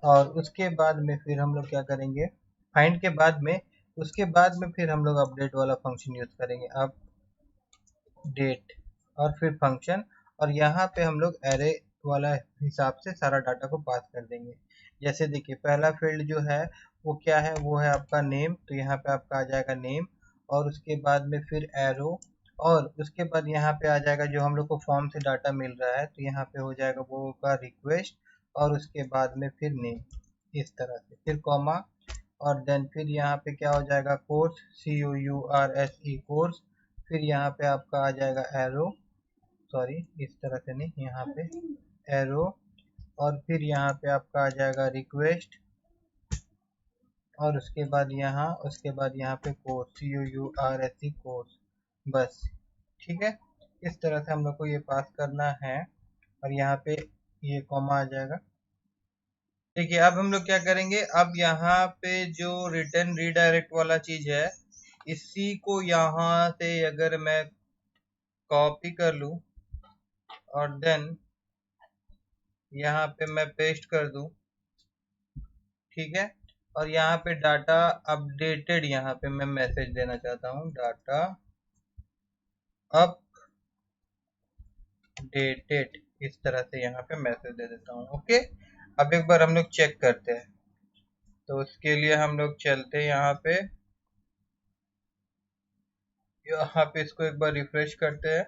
और उसके बाद में फिर हम लोग क्या करेंगे, फाइंड के बाद में उसके बाद में फिर हम लोग अपडेट वाला फंक्शन यूज करेंगे, अपडेट और फिर फंक्शन, और यहाँ पे हम लोग एरे वाला हिसाब से सारा डाटा को पास कर देंगे। जैसे देखिए पहला फील्ड जो है वो क्या है, वो है आपका नेम, तो यहाँ पे आपका आ जाएगा नेम, और उसके बाद में फिर एरो, और उसके बाद यहाँ पे आ जाएगा जो हम लोग को फॉर्म से डाटा मिल रहा है, तो यहाँ पे हो जाएगा वो का रिक्वेस्ट, और उसके बाद में फिर नेम, इस तरह से फिर कॉमा, और देन फिर यहाँ पे क्या हो जाएगा कोर्स, COURSE कोर्स, फिर यहाँ पे आपका आ जाएगा एरो, सॉरी इस तरह से नहीं, यहाँ पे एरो, और फिर यहाँ पे आपका आ जाएगा रिक्वेस्ट, और उसके बाद यहाँ पे कोर्स, COURSE कोर्स, बस। ठीक है, इस तरह से हम लोग को ये पास करना है, और यहाँ पे ये कॉमा आ जाएगा। देखिए अब हम लोग क्या करेंगे, अब यहाँ पे जो रिटर्न रीडायरेक्ट वाला चीज है, इसी को यहाँ से अगर मैं कॉपी कर लूं और देन यहाँ पे मैं पेस्ट कर दूं, ठीक है, और यहाँ पे डाटा अपडेटेड, यहाँ पे मैं मैसेज देना चाहता हूँ, डाटा अपडेटेड, इस तरह से यहाँ पे मैसेज दे देता हूँ। ओके, अब एक बार हम लोग चेक करते हैं, तो उसके लिए हम लोग चलते हैं यहाँ पे इसको एक बार रिफ्रेश करते हैं।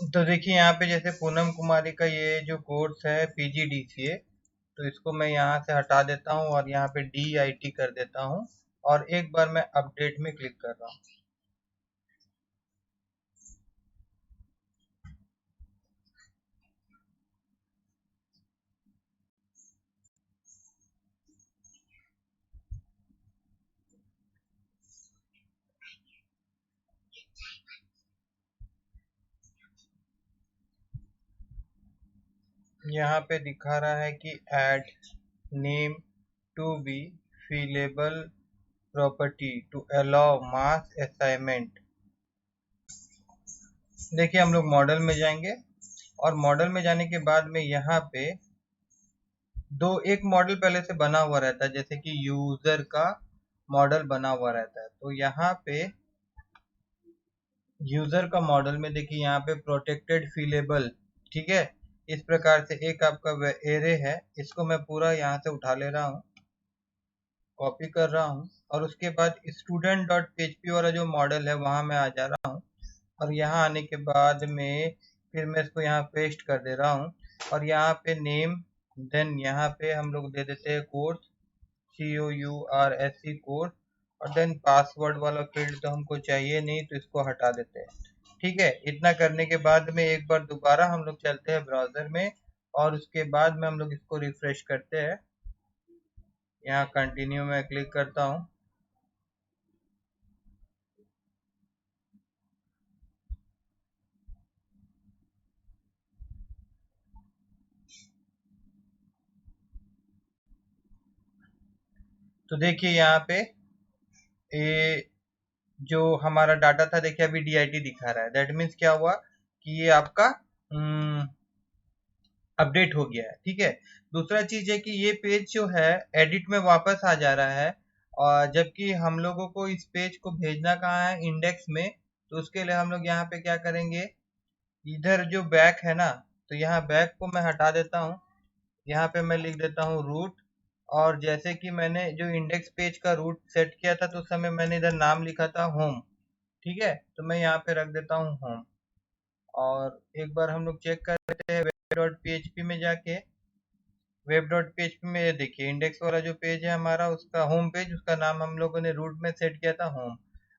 तो देखिए यहाँ पे जैसे पूनम कुमारी का ये जो कोर्स है PGDCA, तो इसको मैं यहाँ से हटा देता हूँ और यहाँ पे DIT कर देता हूँ, और एक बार मैं अपडेट में क्लिक कर रहा हूँ। यहाँ पे दिखा रहा है कि add name to be fillable property to allow mass assignment. देखिए हम लोग मॉडल में जाएंगे, और मॉडल में जाने के बाद में यहाँ पे एक मॉडल पहले से बना हुआ रहता है, जैसे कि यूजर का मॉडल बना हुआ रहता है, तो यहाँ पे यूजर का मॉडल में देखिए यहाँ पे प्रोटेक्टेड फीलेबल, ठीक है, इस प्रकार से एक आपका एरे है, इसको मैं पूरा यहाँ से उठा ले रहा हूँ, कॉपी कर रहा हूँ, और उसके बाद स्टूडेंट डॉट php वाला जो मॉडल है वहां मैं आ जा रहा हूँ, और यहाँ आने के बाद में फिर मैं इसको यहाँ पेस्ट कर दे रहा हूँ, और यहाँ पे नेम, देन यहाँ पे हम लोग दे देते हैं कोर्स, COURSE कोर्स, और देन पासवर्ड वाला फील्ड तो हमको चाहिए नहीं, तो इसको हटा देते हैं। ठीक है, इतना करने के बाद में एक बार दोबारा हम लोग चलते हैं ब्राउजर में, और उसके बाद में हम लोग इसको रिफ्रेश करते हैं। यहाँ कंटिन्यू में क्लिक करता हूँ, तो देखिए यहाँ पे ये जो हमारा डाटा था, देखिए अभी DIT दिखा रहा है, दैट मीन्स क्या हुआ कि ये आपका अपडेट हो गया है। ठीक है, दूसरा चीज है कि ये पेज जो है एडिट में वापस आ जा रहा है, और जबकि हम लोगों को इस पेज को भेजना कहाँ है, इंडेक्स में, तो उसके लिए हम लोग यहाँ पे क्या करेंगे, इधर जो बैक है ना, तो यहाँ बैक को मैं हटा देता हूँ, यहाँ पे मैं लिख देता हूँ रूट, और जैसे कि मैंने जो इंडेक्स पेज का रूट सेट किया था तो उस समय मैंने इधर नाम लिखा था होम, ठीक है, तो मैं यहाँ पे रख देता हूँ होम। और एक बार हम लोग चेक कर लेते हैं web.php में जाके। web.php में ये देखिए इंडेक्स वाला जो पेज है हमारा, उसका होम पेज, उसका नाम हम लोगों ने रूट में सेट किया था होम।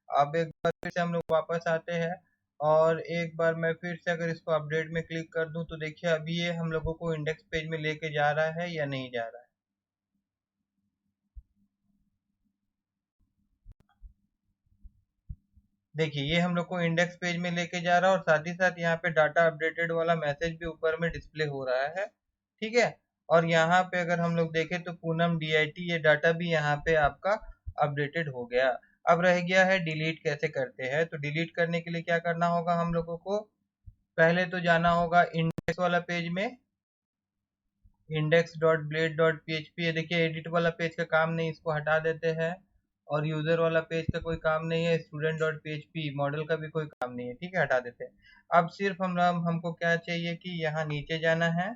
अब एक बार फिर से हम लोग वापस आते हैं और एक बार मैं फिर से अगर इसको अपडेट में क्लिक कर दूं तो देखिए अभी ये हम लोगों को इंडेक्स पेज में लेके जा रहा है या नहीं जा रहा है। देखिए ये हम लोग को इंडेक्स पेज में लेके जा रहा है और साथ ही साथ यहाँ पे डाटा अपडेटेड वाला मैसेज भी ऊपर में डिस्प्ले हो रहा है, ठीक है। और यहाँ पे अगर हम लोग देखें तो पूनम DIT ये डाटा भी यहाँ पे आपका अपडेटेड हो गया। अब रह गया है डिलीट कैसे करते हैं। तो डिलीट करने के लिए क्या करना होगा हम लोगों को, पहले तो जाना होगा इंडेक्स वाला पेज में, index.blade.php। ये देखिए एडिट वाला पेज का काम नहीं, इसको हटा देते हैं। और यूजर वाला पेज का कोई काम नहीं है, student.php मॉडल का भी कोई काम नहीं है, ठीक है, हटा देते हैं। अब सिर्फ हमको क्या चाहिए कि यहाँ नीचे जाना है,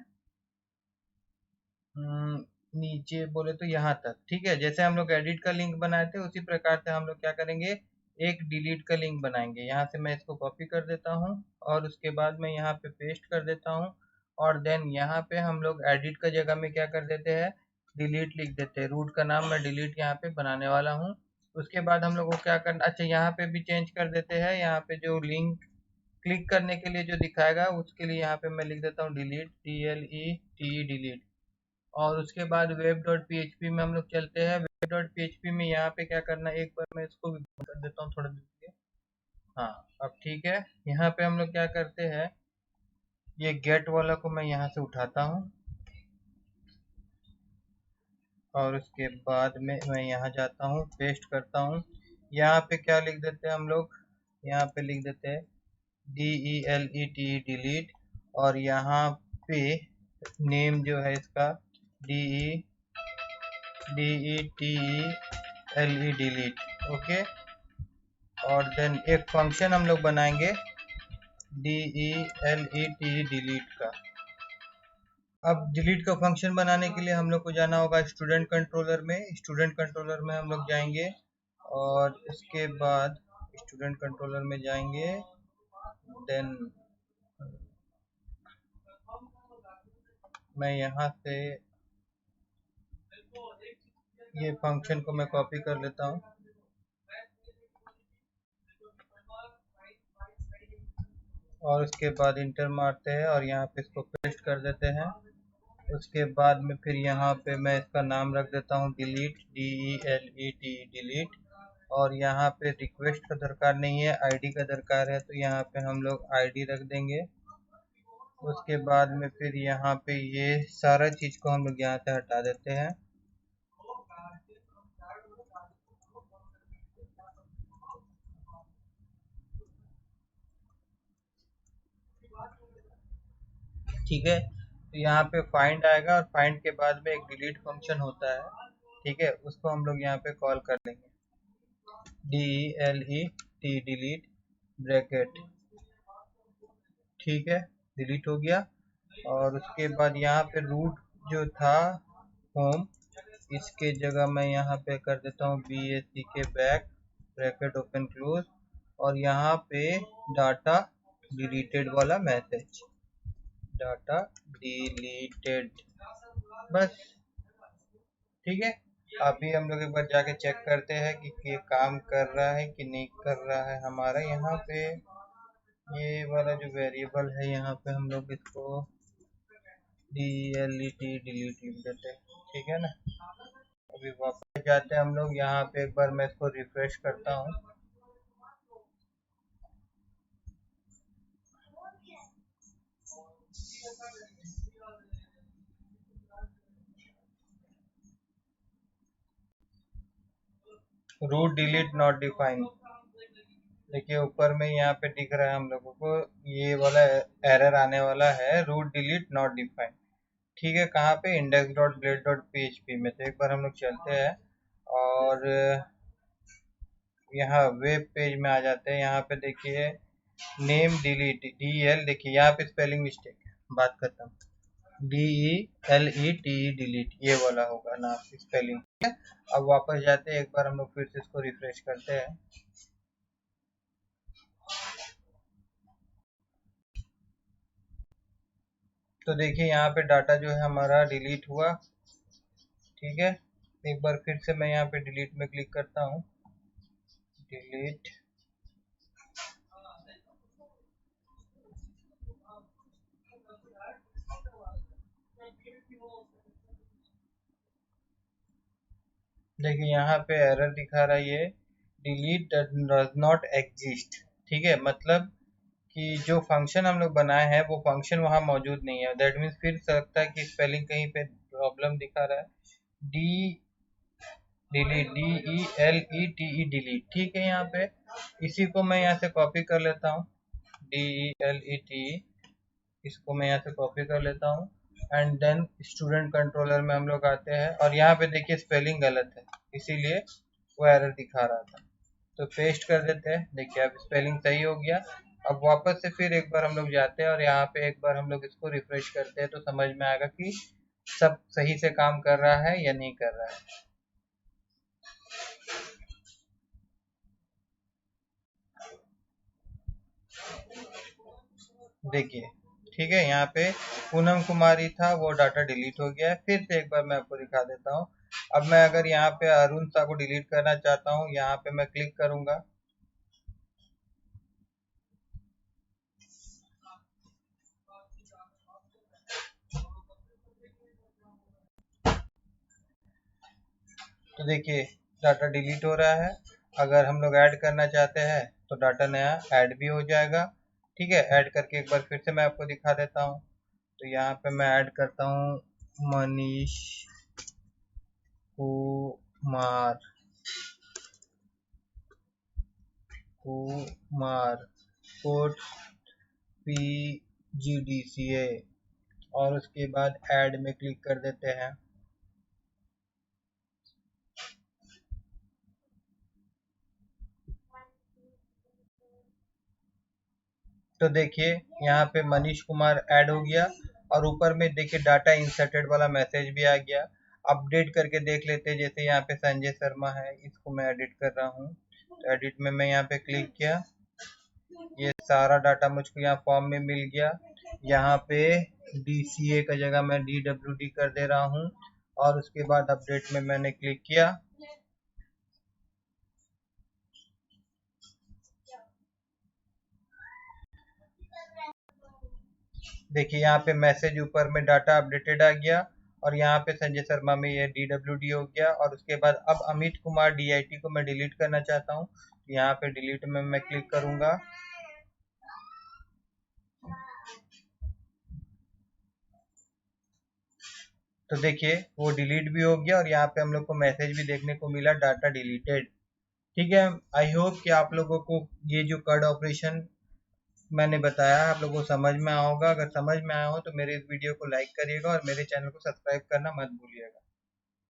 नीचे बोले तो यहाँ तक, ठीक है। जैसे हम लोग एडिट का लिंक बनाए थे उसी प्रकार से हम लोग क्या करेंगे, एक डिलीट का लिंक बनाएंगे। यहाँ से मैं इसको कॉपी कर देता हूँ और उसके बाद मैं यहाँ पे पेस्ट कर देता हूँ। और देन यहाँ पे हम लोग एडिट का जगह में क्या कर देते हैं, डिलीट लिख देते हैं। रूट का नाम मैं डिलीट यहाँ पे बनाने वाला हूँ। उसके बाद हम लोग को क्या करना, अच्छा यहाँ पे भी चेंज कर देते हैं। यहाँ पे जो लिंक क्लिक करने के लिए जो दिखाएगा उसके लिए यहाँ पे मैं लिख देता हूँ डिलीट, DLET डिलीट। और उसके बाद web.php में हम लोग चलते हैं। web.php में यहाँ पे क्या करना है, एक बार मैं इसको भी बंद कर देता हूँ थोड़ा देर के लिए। हाँ अब ठीक है। यहाँ पे हम लोग क्या करते हैं, ये गेट वाला को मैं यहाँ से उठाता हूँ और उसके बाद में मैं यहाँ जाता हूँ, पेस्ट करता हूँ। यहाँ पे क्या लिख देते हैं हम लोग, यहाँ पे लिख देते हैं DELET डिलीट। और यहाँ पे नेम जो है इसका DETELE डिलीट, ओके। और देन एक फंक्शन हम लोग बनाएंगे DELET डिलीट का। अब डिलीट का फंक्शन बनाने के लिए हम लोग को जाना होगा स्टूडेंट कंट्रोलर में। स्टूडेंट कंट्रोलर में हम लोग जाएंगे और इसके बाद स्टूडेंट कंट्रोलर में जाएंगे। देन मैं यहाँ से ये फंक्शन को मैं कॉपी कर लेता हूँ और उसके बाद इंटर मारते हैं और यहाँ पे इसको पेस्ट कर देते हैं। उसके बाद में फिर यहाँ पे मैं इसका नाम रख देता हूँ डिलीट, DELET डिलीट। और यहाँ पे रिक्वेस्ट का दरकार नहीं है, आईडी का दरकार है, तो यहाँ पे हम लोग आईडी रख देंगे। उसके बाद में फिर यहाँ पे ये सारा चीज को हम लोग यहाँ से हटा देते हैं। ठीक है, तो यहाँ पे फाइंड आएगा और फाइंड के बाद में एक डिलीट फंक्शन होता है, ठीक है, उसको हम लोग यहाँ पे कॉल कर लेंगे DELET डिलीट ब्रैकेट, ठीक है, डिलीट हो गया। और उसके बाद यहाँ पे रूट जो था होम, इसके जगह मैं यहाँ पे कर देता हूँ BACK back bracket open close. और यहाँ पे डाटा डिलीटेड वाला मैसेज, डाटा डिलीटेड, बस, ठीक है। अभी हम लोग एक बार जाके चेक करते हैं कि ये काम कर रहा है कि नहीं कर रहा है। हमारा यहाँ पे ये वाला जो वेरिएबल है यहाँ पे हम लोग इसको DELET डिलीट लिख देते हैं, ठीक है ना। अभी वापस जाते हैं हम लोग, यहाँ पे एक बार मैं इसको रिफ्रेश करता हूँ। रूट डिलीट नॉट डिफाइंड, देखिए ऊपर में यहाँ पे दिख रहा है हम लोगों को, ये वाला एरर आने वाला है, रूट डिलीट नॉट डिफाइंड, ठीक है। कहाँ पे, index.blade.php में। तो एक बार हम लोग चलते हैं और यहाँ वेब पेज में आ जाते हैं। यहाँ पे देखिए नेम डिलीट DL, देखिए यहाँ पे स्पेलिंग मिस्टेक है, बात खत्म। DELETE डिलीट, ये वाला होगा नाम स्पेलिंग। अब वापस जाते हैं, एक बार हम लोग फिर से इसको रिफ्रेश करते हैं। तो देखिए यहाँ पे डाटा जो है हमारा डिलीट हुआ। ठीक है, एक बार फिर से मैं यहाँ पे डिलीट में क्लिक करता हूँ। डिलीट, देखिए यहाँ पे एरर दिखा रहा है ये, डिलीट डज नॉट एग्जिस्ट। ठीक है, मतलब कि जो फंक्शन हम लोग बनाए हैं वो फंक्शन वहाँ मौजूद नहीं है। दैट मीन्स फिर सकता है कि स्पेलिंग कहीं पे प्रॉब्लम दिखा रहा है। Delete, DELETE delete. ठीक है, यहाँ पे इसी को मैं यहाँ से कॉपी कर लेता हूँ। DELETE, इसको मैं यहाँ से कॉपी कर लेता हूँ एंड देन स्टूडेंट कंट्रोलर में हम लोग आते हैं और यहाँ पे देखिए स्पेलिंग गलत है, इसीलिए वो एरर दिखा रहा था। तो पेस्ट कर देते हैं, देखिए अब स्पेलिंग सही हो गया। अब वापस से फिर एक बार हम लोग जाते हैं और यहाँ पे एक बार हम लोग इसको रिफ्रेश करते हैं तो समझ में आएगा कि सब सही से काम कर रहा है या नहीं कर रहा है। देखिए ठीक है, यहाँ पे पूनम कुमारी था, वो डाटा डिलीट हो गया है। फिर से एक बार मैं आपको दिखा देता हूँ। अब मैं अगर यहाँ पे अरुण सा को डिलीट करना चाहता हूँ, यहाँ पे मैं क्लिक करूंगा। तो देखिए डाटा डिलीट हो रहा है। अगर हम लोग ऐड करना चाहते हैं तो डाटा नया ऐड भी हो जाएगा। ठीक है, ऐड करके एक बार फिर से मैं आपको दिखा देता हूँ। तो यहाँ पे मैं ऐड करता हूँ मनीष कुमार, कोट PGDCA और उसके बाद ऐड में क्लिक कर देते हैं। तो देखिए यहाँ पे मनीष कुमार ऐड हो गया और ऊपर में देखिए डाटा इंसर्टेड वाला मैसेज भी आ गया। अपडेट करके देख लेते हैं, जैसे यहाँ पे संजय शर्मा है, इसको मैं एडिट कर रहा हूँ। तो एडिट में मैं यहाँ पे क्लिक किया, ये सारा डाटा मुझको यहाँ फॉर्म में मिल गया। यहाँ पे DCA का जगह मैं DWD कर दे रहा हूँ और उसके बाद अपडेट में मैंने क्लिक किया। देखिए यहाँ पे मैसेज ऊपर में डाटा अपडेटेड आ गया और यहाँ पे संजय शर्मा में ये DWD हो गया। और उसके बाद अब अमित कुमार DIT को मैं डिलीट करना चाहता हूँ, यहाँ पे डिलीट में मैं क्लिक करूंगा। तो देखिए वो डिलीट भी हो गया और यहाँ पे हम लोग को मैसेज भी देखने को मिला, डाटा डिलीटेड। ठीक है, आई होप कि आप लोगों को ये जो कड ऑपरेशन मैंने बताया आप लोगों को समझ में आया होगा। अगर समझ में आया हो तो मेरे इस वीडियो को लाइक करिएगा और मेरे चैनल को सब्सक्राइब करना मत भूलिएगा।